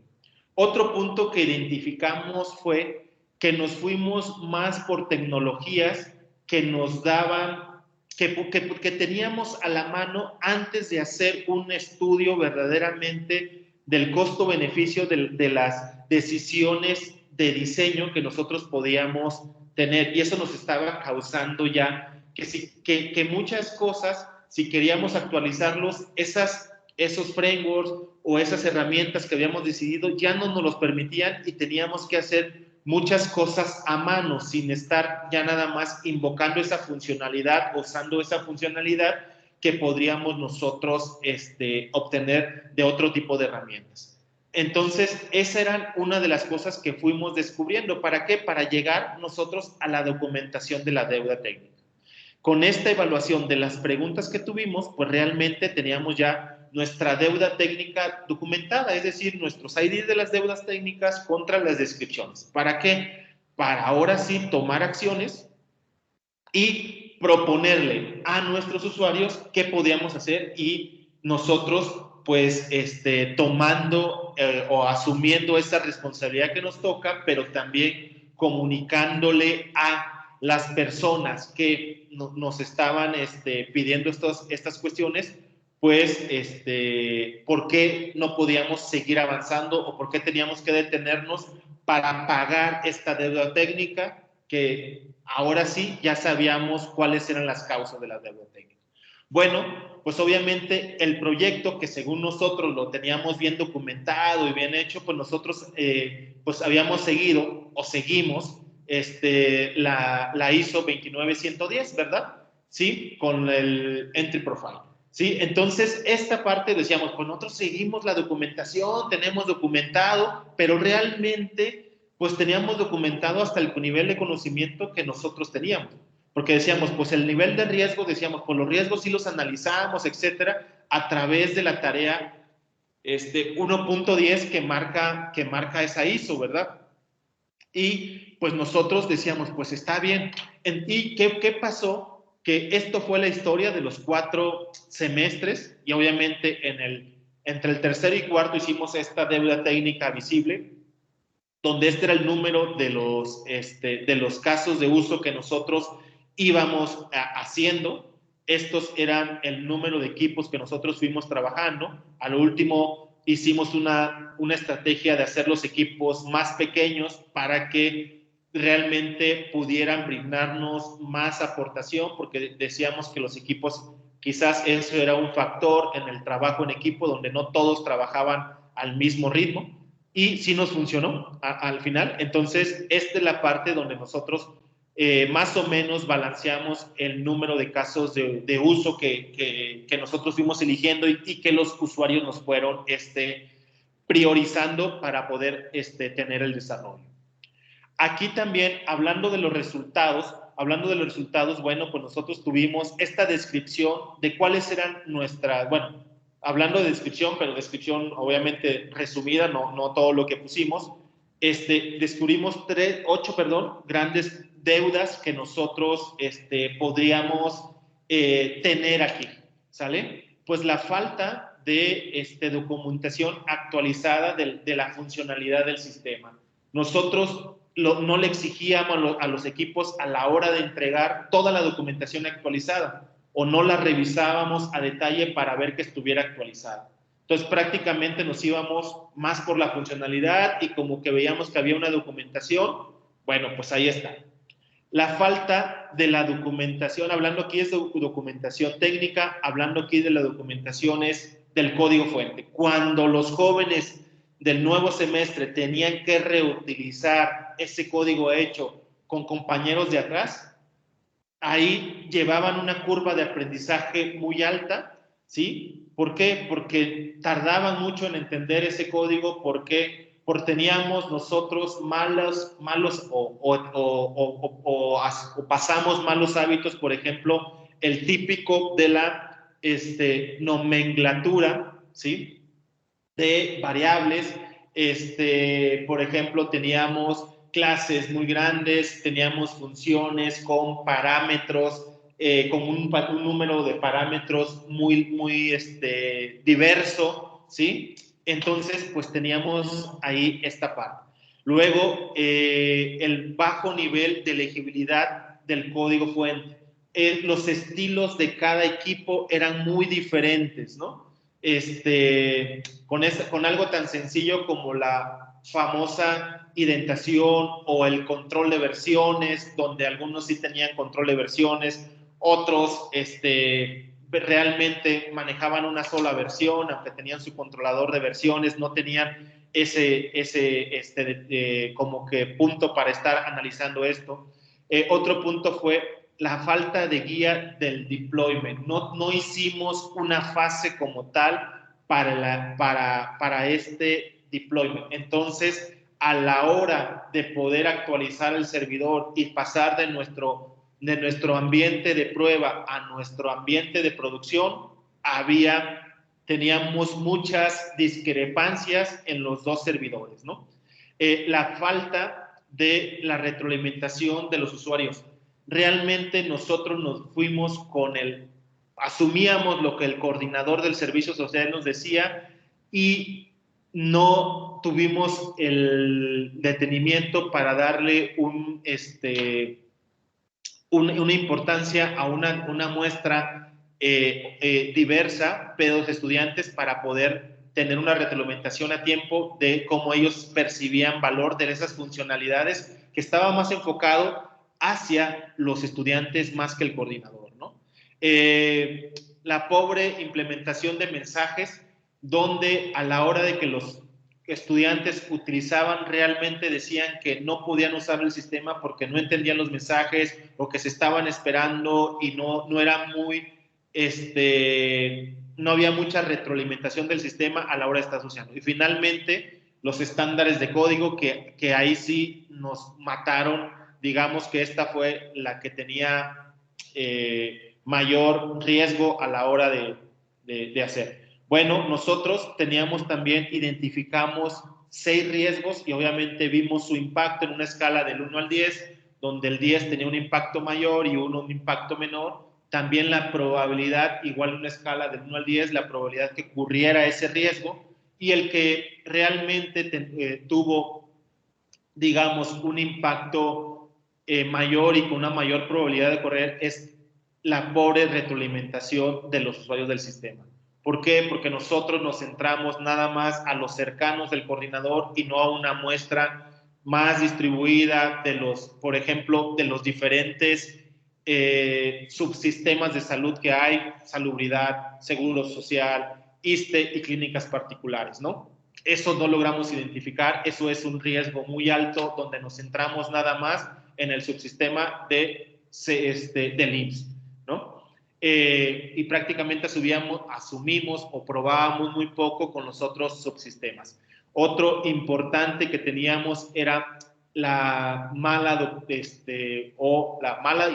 Otro punto que identificamos fue que nos fuimos más por tecnologías que nos daban, que teníamos a la mano antes de hacer un estudio verdaderamente del costo-beneficio de las decisiones de diseño que nosotros podíamos tener. Y eso nos estaba causando ya que muchas cosas, si queríamos actualizarlos, esos frameworks o esas herramientas que habíamos decidido ya no nos los permitían y teníamos que hacer muchas cosas a mano sin estar ya nada más invocando esa funcionalidad, usando esa funcionalidad que podríamos nosotros obtener de otro tipo de herramientas. Entonces, esa era una de las cosas que fuimos descubriendo. ¿Para qué? Para llegar nosotros a la documentación de la deuda técnica. Con esta evaluación de las preguntas que tuvimos, pues realmente teníamos ya nuestra deuda técnica documentada, es decir, nuestros IDs de las deudas técnicas contra las descripciones. ¿Para qué? Para ahora sí tomar acciones y proponerle a nuestros usuarios qué podíamos hacer y nosotros pues tomando o asumiendo esa responsabilidad que nos toca, pero también comunicándole a las personas que nos estaban pidiendo estas cuestiones, pues por qué no podíamos seguir avanzando o por qué teníamos que detenernos para pagar esta deuda técnica, que ahora sí ya sabíamos cuáles eran las causas de la deuda técnica. Bueno, pues obviamente el proyecto, que según nosotros lo teníamos bien documentado y bien hecho, pues nosotros pues habíamos seguido o seguimos la ISO 29110, ¿verdad? Sí, con el Entry Profile. ¿Sí? Entonces, esta parte decíamos, pues nosotros seguimos la documentación, tenemos documentado, pero realmente, pues teníamos documentado hasta el nivel de conocimiento que nosotros teníamos. Porque decíamos, pues el nivel de riesgo, decíamos, pues los riesgos sí los analizamos, etcétera, a través de la tarea 1.10 que marca esa ISO, ¿verdad? Y pues nosotros decíamos, pues está bien. ¿Y qué pasó? Que esto fue la historia de los 4 semestres y obviamente entre el tercero y cuarto hicimos esta deuda técnica visible, donde este era el número de los casos de uso que nosotros íbamos haciendo. Estos eran el número de equipos que nosotros fuimos trabajando. A lo último hicimos una estrategia de hacer los equipos más pequeños para que realmente pudieran brindarnos más aportación, porque decíamos que los equipos, quizás eso era un factor en el trabajo en equipo, donde no todos trabajaban al mismo ritmo. Y sí nos funcionó al final. Entonces, esta es la parte donde nosotros más o menos balanceamos el número de casos de uso que nosotros fuimos eligiendo y que los usuarios nos fueron priorizando para poder tener el desarrollo. Aquí también, hablando de los resultados, bueno, pues nosotros tuvimos esta descripción de cuáles eran nuestras, bueno, hablando de descripción, pero descripción obviamente resumida, no todo lo que pusimos, descubrimos 8 grandes deudas que nosotros podríamos tener aquí, ¿sale? Pues la falta de documentación actualizada de la funcionalidad del sistema. Nosotros no le exigíamos a los equipos a la hora de entregar toda la documentación actualizada o no la revisábamos a detalle para ver que estuviera actualizada. Entonces prácticamente nos íbamos más por la funcionalidad y como que veíamos que había una documentación, bueno, pues ahí está. La falta de la documentación, hablando aquí es de documentación técnica, hablando aquí de la documentación es del código fuente. Cuando los jóvenes del nuevo semestre tenían que reutilizar ese código hecho con compañeros de atrás, ahí llevaban una curva de aprendizaje muy alta, ¿sí? ¿Por qué? Porque tardaban mucho en entender ese código, porque teníamos nosotros malos o pasamos malos hábitos, por ejemplo, el típico de la nomenclatura, ¿sí? De variables, por ejemplo, teníamos clases muy grandes, teníamos funciones con parámetros, con un número de parámetros muy diverso, ¿sí? Entonces, pues teníamos ahí esta parte. Luego, el bajo nivel de legibilidad del código fuente. Los estilos de cada equipo eran muy diferentes, ¿no? Con algo tan sencillo como la famosa indentación o el control de versiones, donde algunos sí tenían control de versiones, otros realmente manejaban una sola versión, aunque tenían su controlador de versiones, no tenían como que punto para estar analizando esto. Otro punto fue la falta de guía del deployment. No hicimos una fase como tal para este deployment. Entonces, a la hora de poder actualizar el servidor y pasar de nuestro ambiente de prueba a nuestro ambiente de producción, teníamos muchas discrepancias en los dos servidores, ¿no? La falta de la retroalimentación de los usuarios. Realmente nosotros nos fuimos asumíamos lo que el coordinador del servicio social nos decía y no tuvimos el detenimiento para darle una importancia a una muestra diversa, pero de estudiantes, para poder tener una retroalimentación a tiempo de cómo ellos percibían valor de esas funcionalidades, que estaba más enfocado hacia los estudiantes más que el coordinador, ¿no? La pobre implementación de mensajes, donde a la hora de que los estudiantes utilizaban, realmente decían que no podían usar el sistema porque no entendían los mensajes o que se estaban esperando y no era muy, no había mucha retroalimentación del sistema a la hora de estar asociando. Y finalmente, los estándares de código, que ahí sí nos mataron. Digamos que esta fue la que tenía mayor riesgo a la hora de hacer. Bueno, nosotros identificamos 6 riesgos y obviamente vimos su impacto en una escala del 1 al 10, donde el 10 tenía un impacto mayor y 1 un impacto menor. También la probabilidad, igual en una escala del 1 al 10, la probabilidad que ocurriera ese riesgo, y el que realmente tuvo, digamos, un impacto mayor y con una mayor probabilidad de correr es la pobre retroalimentación de los usuarios del sistema. ¿Por qué? Porque nosotros nos centramos nada más a los cercanos del coordinador y no a una muestra más distribuida de por ejemplo, de los diferentes subsistemas de salud que hay: salubridad, seguro social, ISSSTE y clínicas particulares, ¿no? Eso no logramos identificar, eso es un riesgo muy alto, donde nos centramos nada más en el subsistema del IMSS, ¿no? Y prácticamente asumimos o probábamos muy poco con los otros subsistemas. Otro importante que teníamos era la mala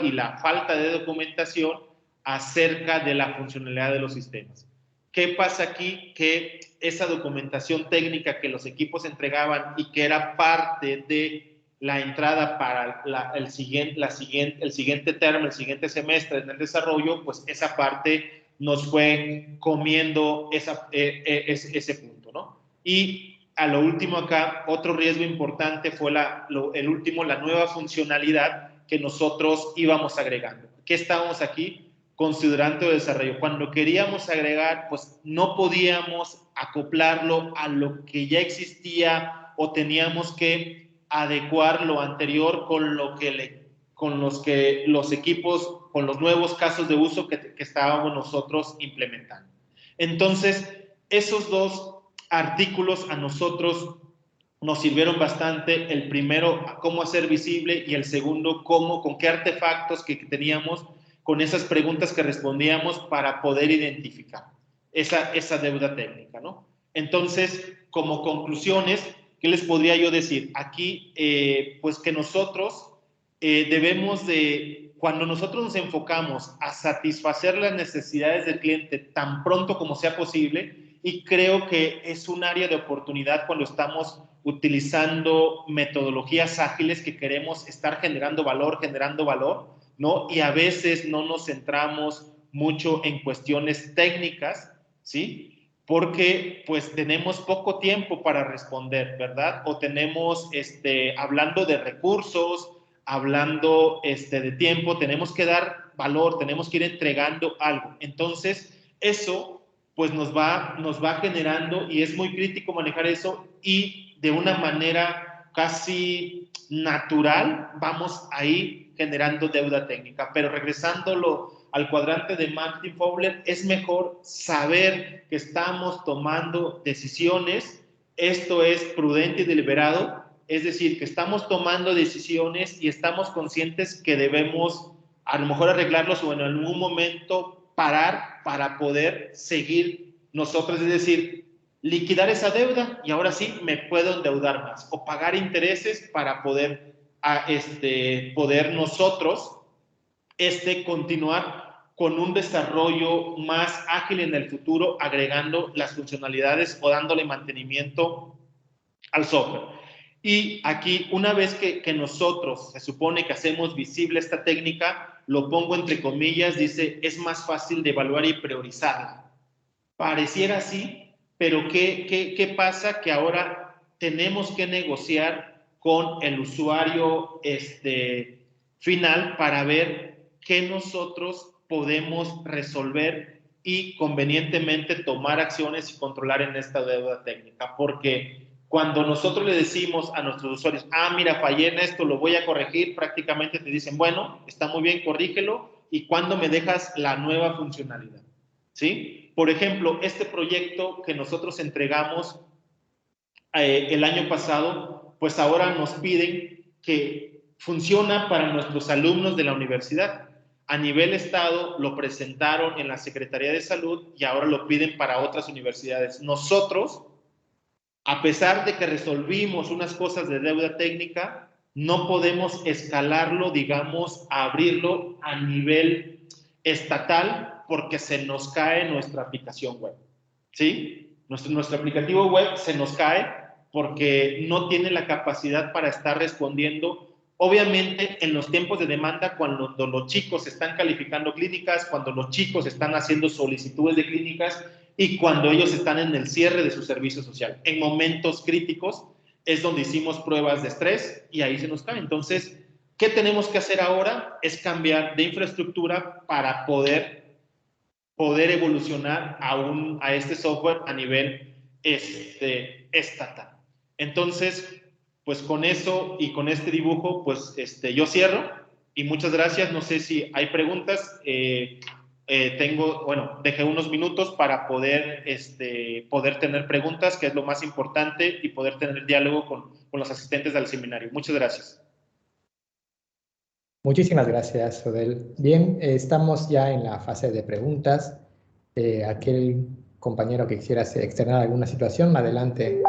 y la falta de documentación acerca de la funcionalidad de los sistemas. ¿Qué pasa aquí? Que esa documentación técnica que los equipos entregaban y que era parte de la entrada para el siguiente termo, el siguiente semestre en el desarrollo, pues esa parte nos fue comiendo ese punto, ¿no? Y a lo último acá, otro riesgo importante fue la nueva funcionalidad que nosotros íbamos agregando. ¿Qué estábamos aquí? Considerando el desarrollo. Cuando queríamos agregar, pues no podíamos acoplarlo a lo que ya existía, o teníamos que adecuar lo anterior con los equipos, con los nuevos casos de uso que estábamos nosotros implementando. Entonces, esos dos artículos a nosotros nos sirvieron bastante. El primero, cómo hacer visible, y el segundo, con qué artefactos que teníamos, con esas preguntas que respondíamos para poder identificar esa deuda técnica, ¿no? Entonces, como conclusiones, ¿qué les podría yo decir? Aquí, pues que nosotros debemos de, cuando nosotros nos enfocamos a satisfacer las necesidades del cliente tan pronto como sea posible, y creo que es un área de oportunidad cuando estamos utilizando metodologías ágiles que queremos estar generando valor, ¿no? Y a veces no nos centramos mucho en cuestiones técnicas, ¿sí? Porque pues tenemos poco tiempo para responder, ¿verdad? O tenemos, hablando de recursos, hablando de tiempo, tenemos que dar valor, tenemos que ir entregando algo. Entonces, eso pues nos va generando, y es muy crítico manejar eso, y de una manera casi natural vamos a ir generando deuda técnica. Pero regresándolo al cuadrante de Martin Fowler, es mejor saber que estamos tomando decisiones, esto es prudente y deliberado, es decir, que estamos tomando decisiones y estamos conscientes que debemos a lo mejor arreglarlos o en algún momento parar para poder seguir nosotros, es decir, liquidar esa deuda y ahora sí me puedo endeudar más o pagar intereses para poder, poder nosotros continuar con un desarrollo más ágil en el futuro, agregando las funcionalidades o dándole mantenimiento al software. Y aquí, una vez que nosotros se supone que hacemos visible esta técnica, lo pongo entre comillas, dice, es más fácil de evaluar y priorizarla. Pareciera así, pero ¿qué pasa? Que ahora tenemos que negociar con el usuario final para ver qué nosotros podemos resolver y convenientemente tomar acciones y controlar en esta deuda técnica. Porque cuando nosotros le decimos a nuestros usuarios, mira, fallé en esto, lo voy a corregir, prácticamente te dicen, bueno, está muy bien, corrígelo, y ¿cuándo me dejas la nueva funcionalidad? ¿Sí? Por ejemplo, este proyecto que nosotros entregamos el año pasado, pues ahora nos piden que funciona para nuestros alumnos de la universidad. A nivel estado lo presentaron en la Secretaría de Salud y ahora lo piden para otras universidades. Nosotros, a pesar de que resolvimos unas cosas de deuda técnica, no podemos escalarlo, digamos, a abrirlo a nivel estatal porque se nos cae nuestra aplicación web, ¿sí? Nuestro aplicativo web se nos cae porque no tiene la capacidad para estar respondiendo, obviamente, en los tiempos de demanda, cuando los chicos están calificando clínicas, cuando los chicos están haciendo solicitudes de clínicas y cuando ellos están en el cierre de su servicio social. En momentos críticos es donde hicimos pruebas de estrés y ahí se nos cae. Entonces, ¿qué tenemos que hacer ahora? Es cambiar de infraestructura para poder evolucionar a este software a nivel estatal. Entonces, pues con eso y con este dibujo, pues yo cierro y muchas gracias. No sé si hay preguntas. Dejé unos minutos para poder tener preguntas, que es lo más importante, y poder tener diálogo con los asistentes del seminario. Muchas gracias. Muchísimas gracias, Odel. Bien, estamos ya en la fase de preguntas. Aquel compañero que quisiera externar alguna situación, adelante.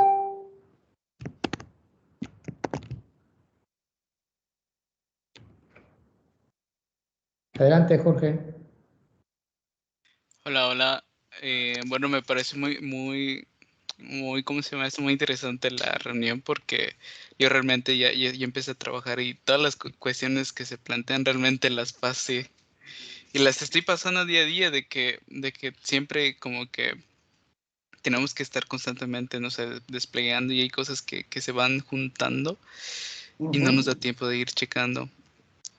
Adelante, Jorge. Hola, hola. Bueno, me parece ¿cómo se llama esto? Muy interesante la reunión porque yo realmente ya empecé a trabajar y todas las cuestiones que se plantean realmente las pasé y las estoy pasando día a día de que siempre como que tenemos que estar constantemente, no sé, desplegando y hay cosas que se van juntando y no nos da tiempo de ir checando.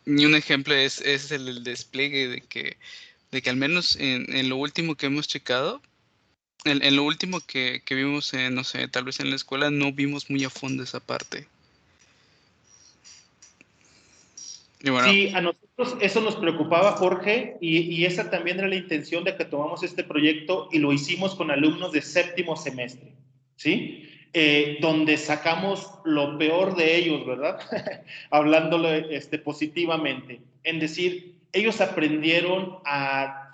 Y un ejemplo es el despliegue de que al menos en lo último que hemos checado, en lo último que vimos, no sé, tal vez en la escuela, no vimos muy a fondo esa parte. Y bueno, sí, a nosotros eso nos preocupaba, Jorge, y esa también era la intención de que tomamos este proyecto y lo hicimos con alumnos de séptimo semestre, ¿sí? donde sacamos lo peor de ellos, ¿verdad? Hablándolo positivamente. En decir, ellos aprendieron a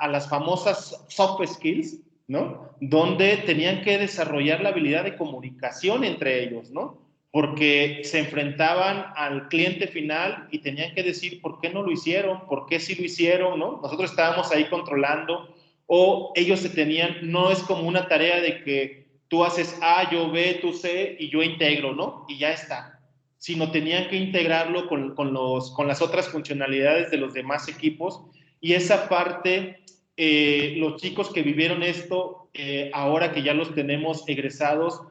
las famosas soft skills, ¿no? Donde tenían que desarrollar la habilidad de comunicación entre ellos, ¿no? Porque se enfrentaban al cliente final y tenían que decir por qué no lo hicieron, por qué sí lo hicieron, ¿no? Nosotros estábamos ahí controlando, o ellos se tenían, no es como una tarea de que tú haces A, yo B, tú C y yo integro, ¿no? Y ya está. Sino tenían que integrarlo con las otras funcionalidades de los demás equipos, y esa parte, los chicos que vivieron esto, ahora que ya los tenemos egresados,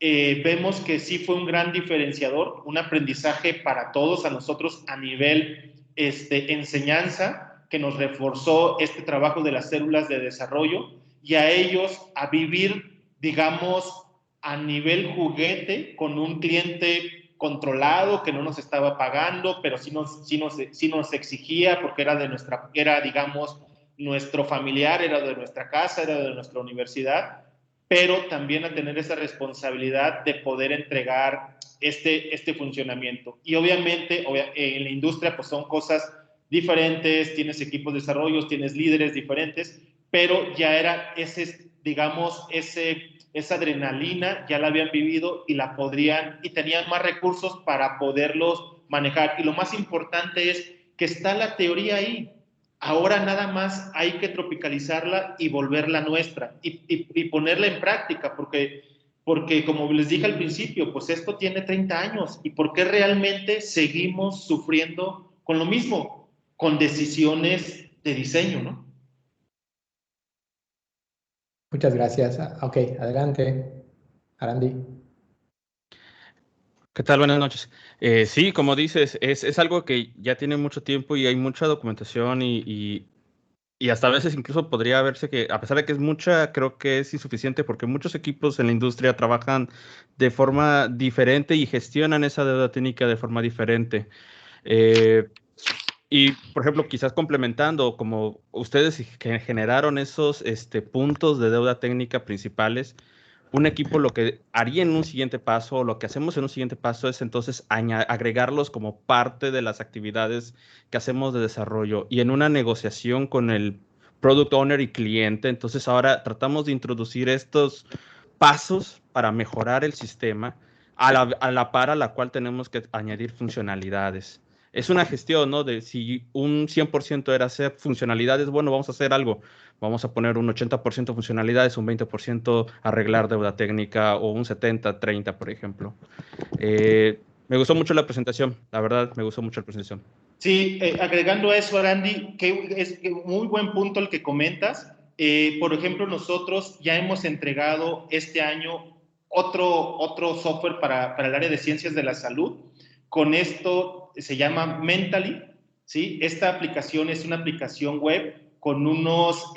vemos que sí fue un gran diferenciador, un aprendizaje para todos, a nosotros a nivel enseñanza, que nos reforzó este trabajo de las células de desarrollo, y a ellos a vivir, digamos, a nivel juguete, con un cliente controlado que no nos estaba pagando, pero sí nos exigía, porque era, digamos, nuestro familiar, era de nuestra casa, era de nuestra universidad, pero también a tener esa responsabilidad de poder entregar este funcionamiento. Y obviamente en la industria pues son cosas diferentes, tienes equipos de desarrollo, tienes líderes diferentes, pero ya era digamos, esa adrenalina ya la habían vivido y la podrían, y tenían más recursos para poderlos manejar. Y lo más importante es que está la teoría ahí. Ahora nada más hay que tropicalizarla y volverla nuestra y ponerla en práctica, porque como les dije al principio, pues esto tiene 30 años, y ¿por qué realmente seguimos sufriendo con lo mismo? Con decisiones de diseño, ¿no? Muchas gracias. Ok, adelante, Arandi. ¿Qué tal? Buenas noches. Sí, como dices, es algo que ya tiene mucho tiempo y hay mucha documentación y hasta a veces incluso podría verse que, a pesar de que es mucha, creo que es insuficiente porque muchos equipos en la industria trabajan de forma diferente y gestionan esa deuda técnica de forma diferente. Y, por ejemplo, quizás complementando, como ustedes que generaron esos puntos de deuda técnica principales, un equipo lo que haría en un siguiente paso, o lo que hacemos en un siguiente paso, es entonces agregarlos como parte de las actividades que hacemos de desarrollo. Y en una negociación con el product owner y cliente, entonces ahora tratamos de introducir estos pasos para mejorar el sistema a la par a la cual tenemos que añadir funcionalidades. Es una gestión, ¿no? De si un 100% era hacer funcionalidades, bueno, vamos a hacer algo. Vamos a poner un 80% funcionalidades, un 20% arreglar deuda técnica, o un 70-30, por ejemplo. Me gustó mucho la presentación, la verdad, me gustó mucho la presentación. Sí, agregando a eso, Randy, que es muy buen punto el que comentas. Por ejemplo, nosotros ya hemos entregado este año otro software para el área de ciencias de la salud. Con esto se llama Mentally, ¿sí? Esta aplicación es una aplicación web con unos,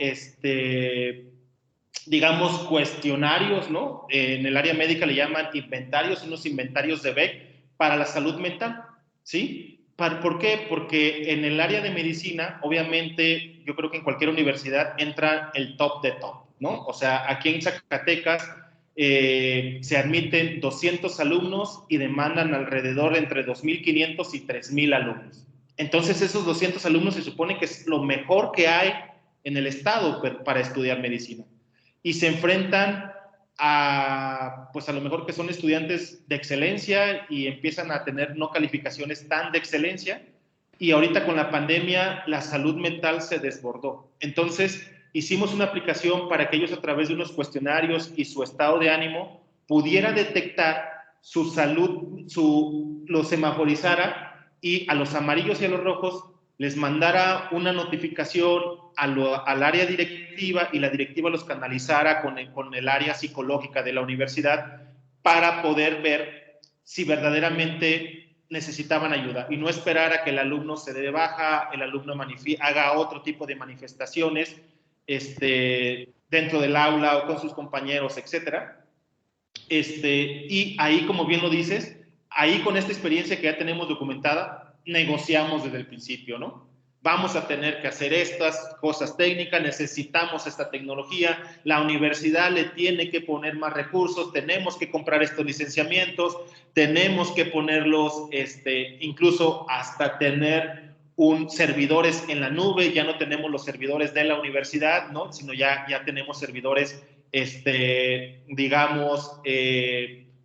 digamos, cuestionarios, ¿no? En el área médica le llaman inventarios, unos inventarios de Beck para la salud mental, ¿sí? ¿Por qué? Porque en el área de medicina, obviamente, yo creo que en cualquier universidad entra el top de top, ¿no? O sea, aquí en Zacatecas se admiten 200 alumnos y demandan alrededor entre 2.500 y 3.000 alumnos. Entonces, esos 200 alumnos se supone que es lo mejor que hay en el estado para estudiar medicina. Y se enfrentan pues a lo mejor que son estudiantes de excelencia y empiezan a tener no calificaciones tan de excelencia, y ahorita con la pandemia la salud mental se desbordó. Entonces hicimos una aplicación para que ellos, a través de unos cuestionarios y su estado de ánimo, pudiera detectar su salud, lo semaforizara, y a los amarillos y a los rojos les mandara una notificación al área directiva, y la directiva los canalizara con el área psicológica de la universidad para poder ver si verdaderamente necesitaban ayuda, y no esperar a que el alumno se dé de baja, el alumno haga otro tipo de manifestaciones dentro del aula o con sus compañeros, etcétera. Y ahí, como bien lo dices, ahí con esta experiencia que ya tenemos documentada, negociamos desde el principio, ¿no? vamos a tener que hacer estas cosas técnicas, necesitamos esta tecnología, la universidad le tiene que poner más recursos, tenemos que comprar estos licenciamientos, tenemos que ponerlos, incluso hasta tener servidores en la nube. Ya no tenemos los servidores de la universidad, ¿no? Sino ya tenemos servidores, digamos,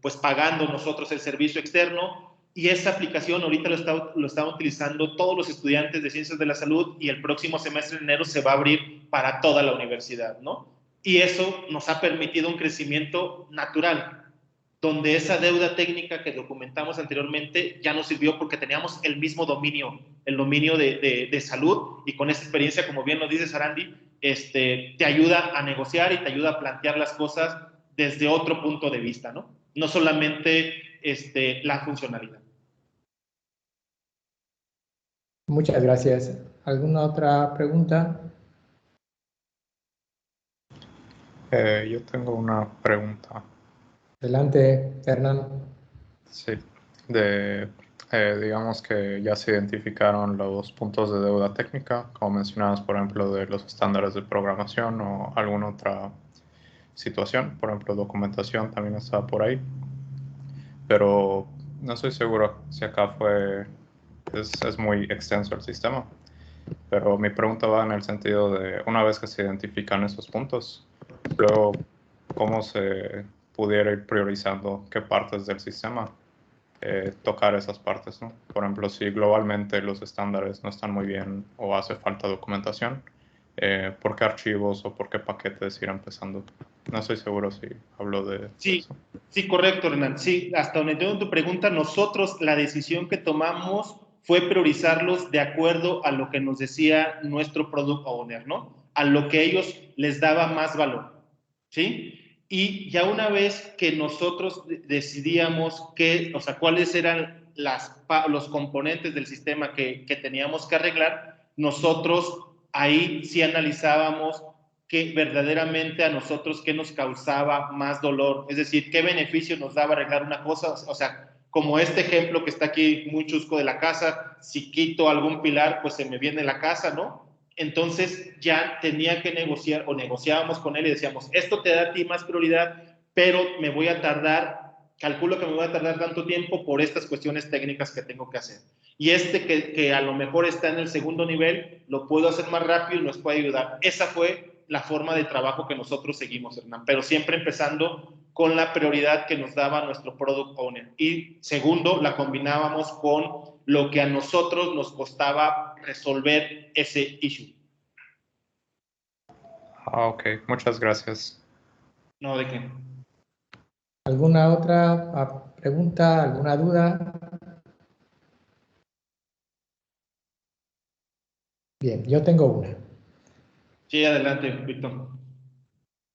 pues pagando nosotros el servicio externo. Y esa aplicación ahorita lo están utilizando todos los estudiantes de Ciencias de la Salud, y el próximo semestre de enero se va a abrir para toda la universidad, ¿no? Y eso nos ha permitido un crecimiento natural, donde esa deuda técnica que documentamos anteriormente ya nos sirvió porque teníamos el mismo dominio, el dominio de salud, y con esa experiencia, como bien lo dice Sarandi, te ayuda a negociar y te ayuda a plantear las cosas desde otro punto de vista, ¿no? No solamente la funcionalidad. Muchas gracias. ¿Alguna otra pregunta? Yo tengo una pregunta. Adelante, Hernán. Sí, digamos que ya se identificaron los puntos de deuda técnica, como mencionabas, por ejemplo, de los estándares de programación o alguna otra situación. Por ejemplo, documentación también está por ahí. Pero no estoy seguro si acá es muy extenso el sistema. Pero mi pregunta va en el sentido de, una vez que se identifican esos puntos, luego, ¿cómo se pudiera ir priorizando qué partes del sistema tocar esas partes, ¿no? Por ejemplo, si globalmente los estándares no están muy bien o hace falta documentación, ¿por qué archivos o por qué paquetes ir empezando? No estoy seguro si hablo de eso. Sí, correcto, Hernán. Sí, hasta donde entiendo tu pregunta, nosotros la decisión que tomamos fue priorizarlos de acuerdo a lo que nos decía nuestro product owner, ¿no? A lo que ellos les daba más valor, ¿sí? Y ya una vez que nosotros decidíamos cuáles eran los componentes del sistema que teníamos que arreglar, nosotros ahí sí analizábamos que verdaderamente a nosotros qué nos causaba más dolor, es decir, qué beneficio nos daba arreglar una cosa. O sea, como este ejemplo que está aquí muy chusco de la casa, si quito algún pilar, pues se me viene la casa, ¿no? Entonces ya tenía que negociar, o negociábamos con él y decíamos, esto te da a ti más prioridad, pero me voy a tardar, calculo que me voy a tardar tanto tiempo por estas cuestiones técnicas que tengo que hacer. Y que a lo mejor está en el segundo nivel, lo puedo hacer más rápido y nos puede ayudar. Esa fue la forma de trabajo que nosotros seguimos, Hernán, pero siempre empezando con la prioridad que nos daba nuestro product owner. Y segundo, la combinábamos con lo que a nosotros nos costaba resolver ese issue. Ok, muchas gracias. No, ¿de qué? ¿Alguna otra pregunta, alguna duda? Bien, yo tengo una. Sí, adelante, Víctor.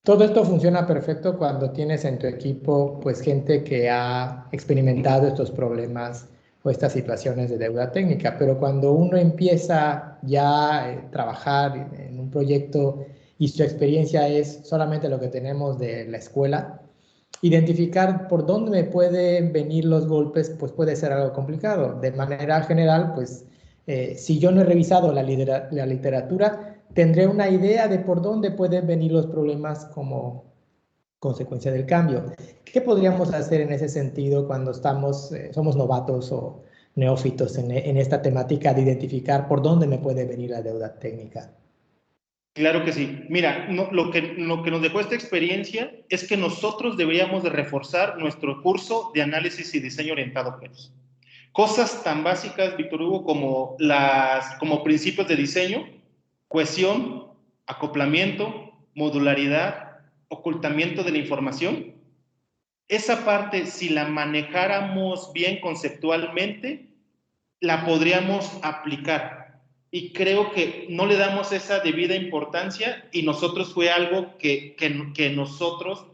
Todo esto funciona perfecto cuando tienes en tu equipo pues gente que ha experimentado estos problemas o estas situaciones de deuda técnica, pero cuando uno empieza ya a trabajar en un proyecto y su experiencia es solamente lo que tenemos de la escuela, identificar por dónde me pueden venir los golpes pues puede ser algo complicado. De manera general, pues si yo no he revisado la literatura, tendré una idea de por dónde pueden venir los problemas como consecuencia del cambio. ¿Qué podríamos hacer en ese sentido cuando somos novatos o neófitos en esta temática de identificar por dónde me puede venir la deuda técnica? Claro que sí. Mira, lo que nos dejó esta experiencia es que nosotros deberíamos de reforzar nuestro curso de análisis y diseño orientado a objetos. Cosas tan básicas, Víctor Hugo, como principios de diseño, cohesión, acoplamiento, modularidad, ocultamiento de la información. Esa parte, si la manejáramos bien conceptualmente, la podríamos aplicar. Y creo que no le damos esa debida importancia, y nosotros fue algo que nosotros,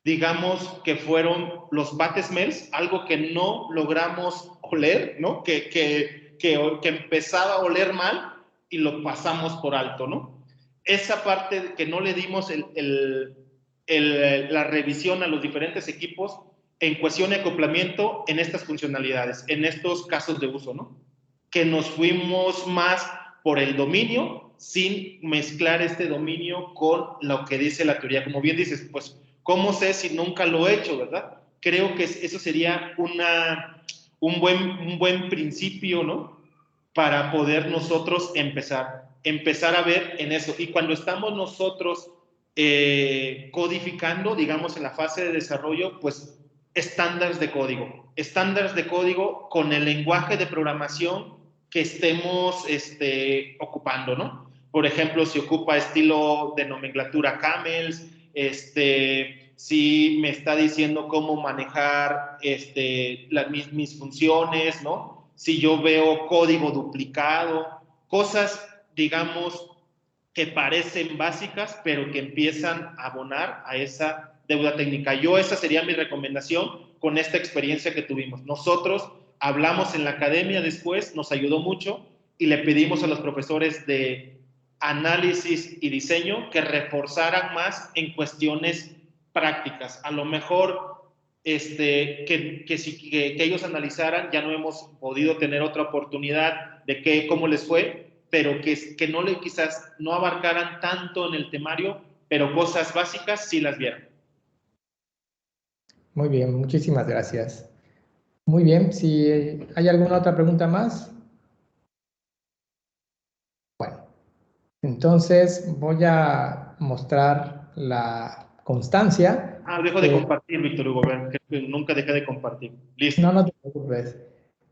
digamos, que fueron los bad smells, algo que no logramos oler, ¿no? Que empezaba a oler mal y lo pasamos por alto, ¿no? Esa parte que no le dimos la revisión a los diferentes equipos en cohesión y acoplamiento en estas funcionalidades, en estos casos de uso, ¿no? Que nos fuimos más por el dominio sin mezclar este dominio con lo que dice la teoría. Como bien dices, pues, ¿cómo sé si nunca lo he hecho, verdad? Creo que eso sería un buen principio, ¿no? Para poder nosotros empezar a ver en eso. Y cuando estamos nosotros codificando, digamos, en la fase de desarrollo, pues estándares de código con el lenguaje de programación que estemos ocupando, ¿no? Por ejemplo, si ocupa estilo de nomenclatura camels, si me está diciendo cómo manejar mis funciones, ¿no? Si yo veo código duplicado, cosas, digamos, que parecen básicas, pero que empiezan a abonar a esa deuda técnica. Esa sería mi recomendación con esta experiencia que tuvimos. Nosotros hablamos en la academia después, nos ayudó mucho y le pedimos a los profesores de análisis y diseño que reforzaran más en cuestiones prácticas. A lo mejor que ellos analizaran, ya no hemos podido tener otra oportunidad de cómo les fue, pero que quizás no abarcaran tanto en el temario, pero cosas básicas sí las vieron. Muy bien, muchísimas gracias. Muy bien, si hay alguna otra pregunta más. Bueno, entonces voy a mostrar la constancia. Dejo de compartir, Víctor Hugo, que nunca dejé de compartir. Listo. No, no te preocupes,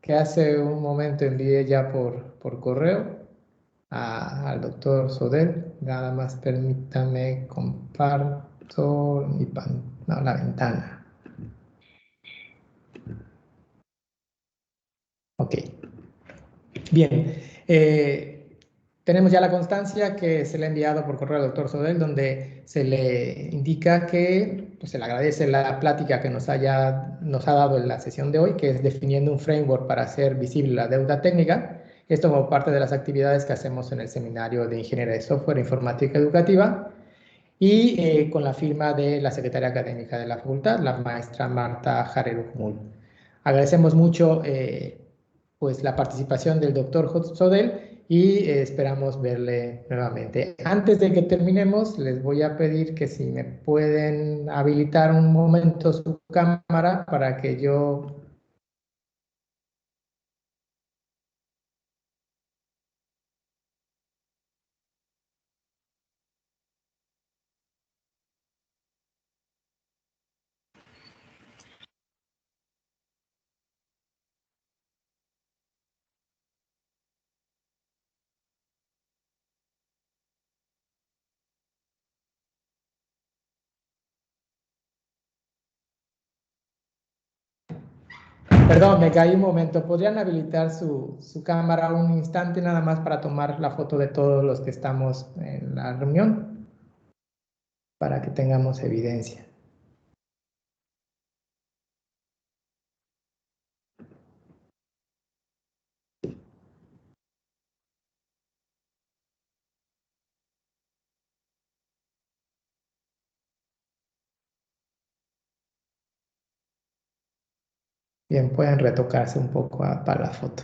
que hace un momento envié ya por correo al doctor Sodel. Nada más permítame, comparto la ventana. Ok. Bien. Tenemos ya la constancia que se le ha enviado por correo al doctor Sodel, donde se le indica que pues, se le agradece la plática que nos ha dado en la sesión de hoy, que es definiendo un framework para hacer visible la deuda técnica. Esto como parte de las actividades que hacemos en el seminario de Ingeniería de Software e Informática Educativa y con la firma de la secretaria académica de la facultad, la maestra Marta Jareru Mull. Agradecemos mucho pues, la participación del doctor Sodel y esperamos verle nuevamente. Antes de que terminemos, les voy a pedir que si me pueden habilitar un momento su cámara para que yo... Perdón, me caí un momento. ¿Podrían habilitar su cámara un instante nada más para tomar la foto de todos los que estamos en la reunión? Para que tengamos evidencia. Bien, pueden retocarse un poco para la foto.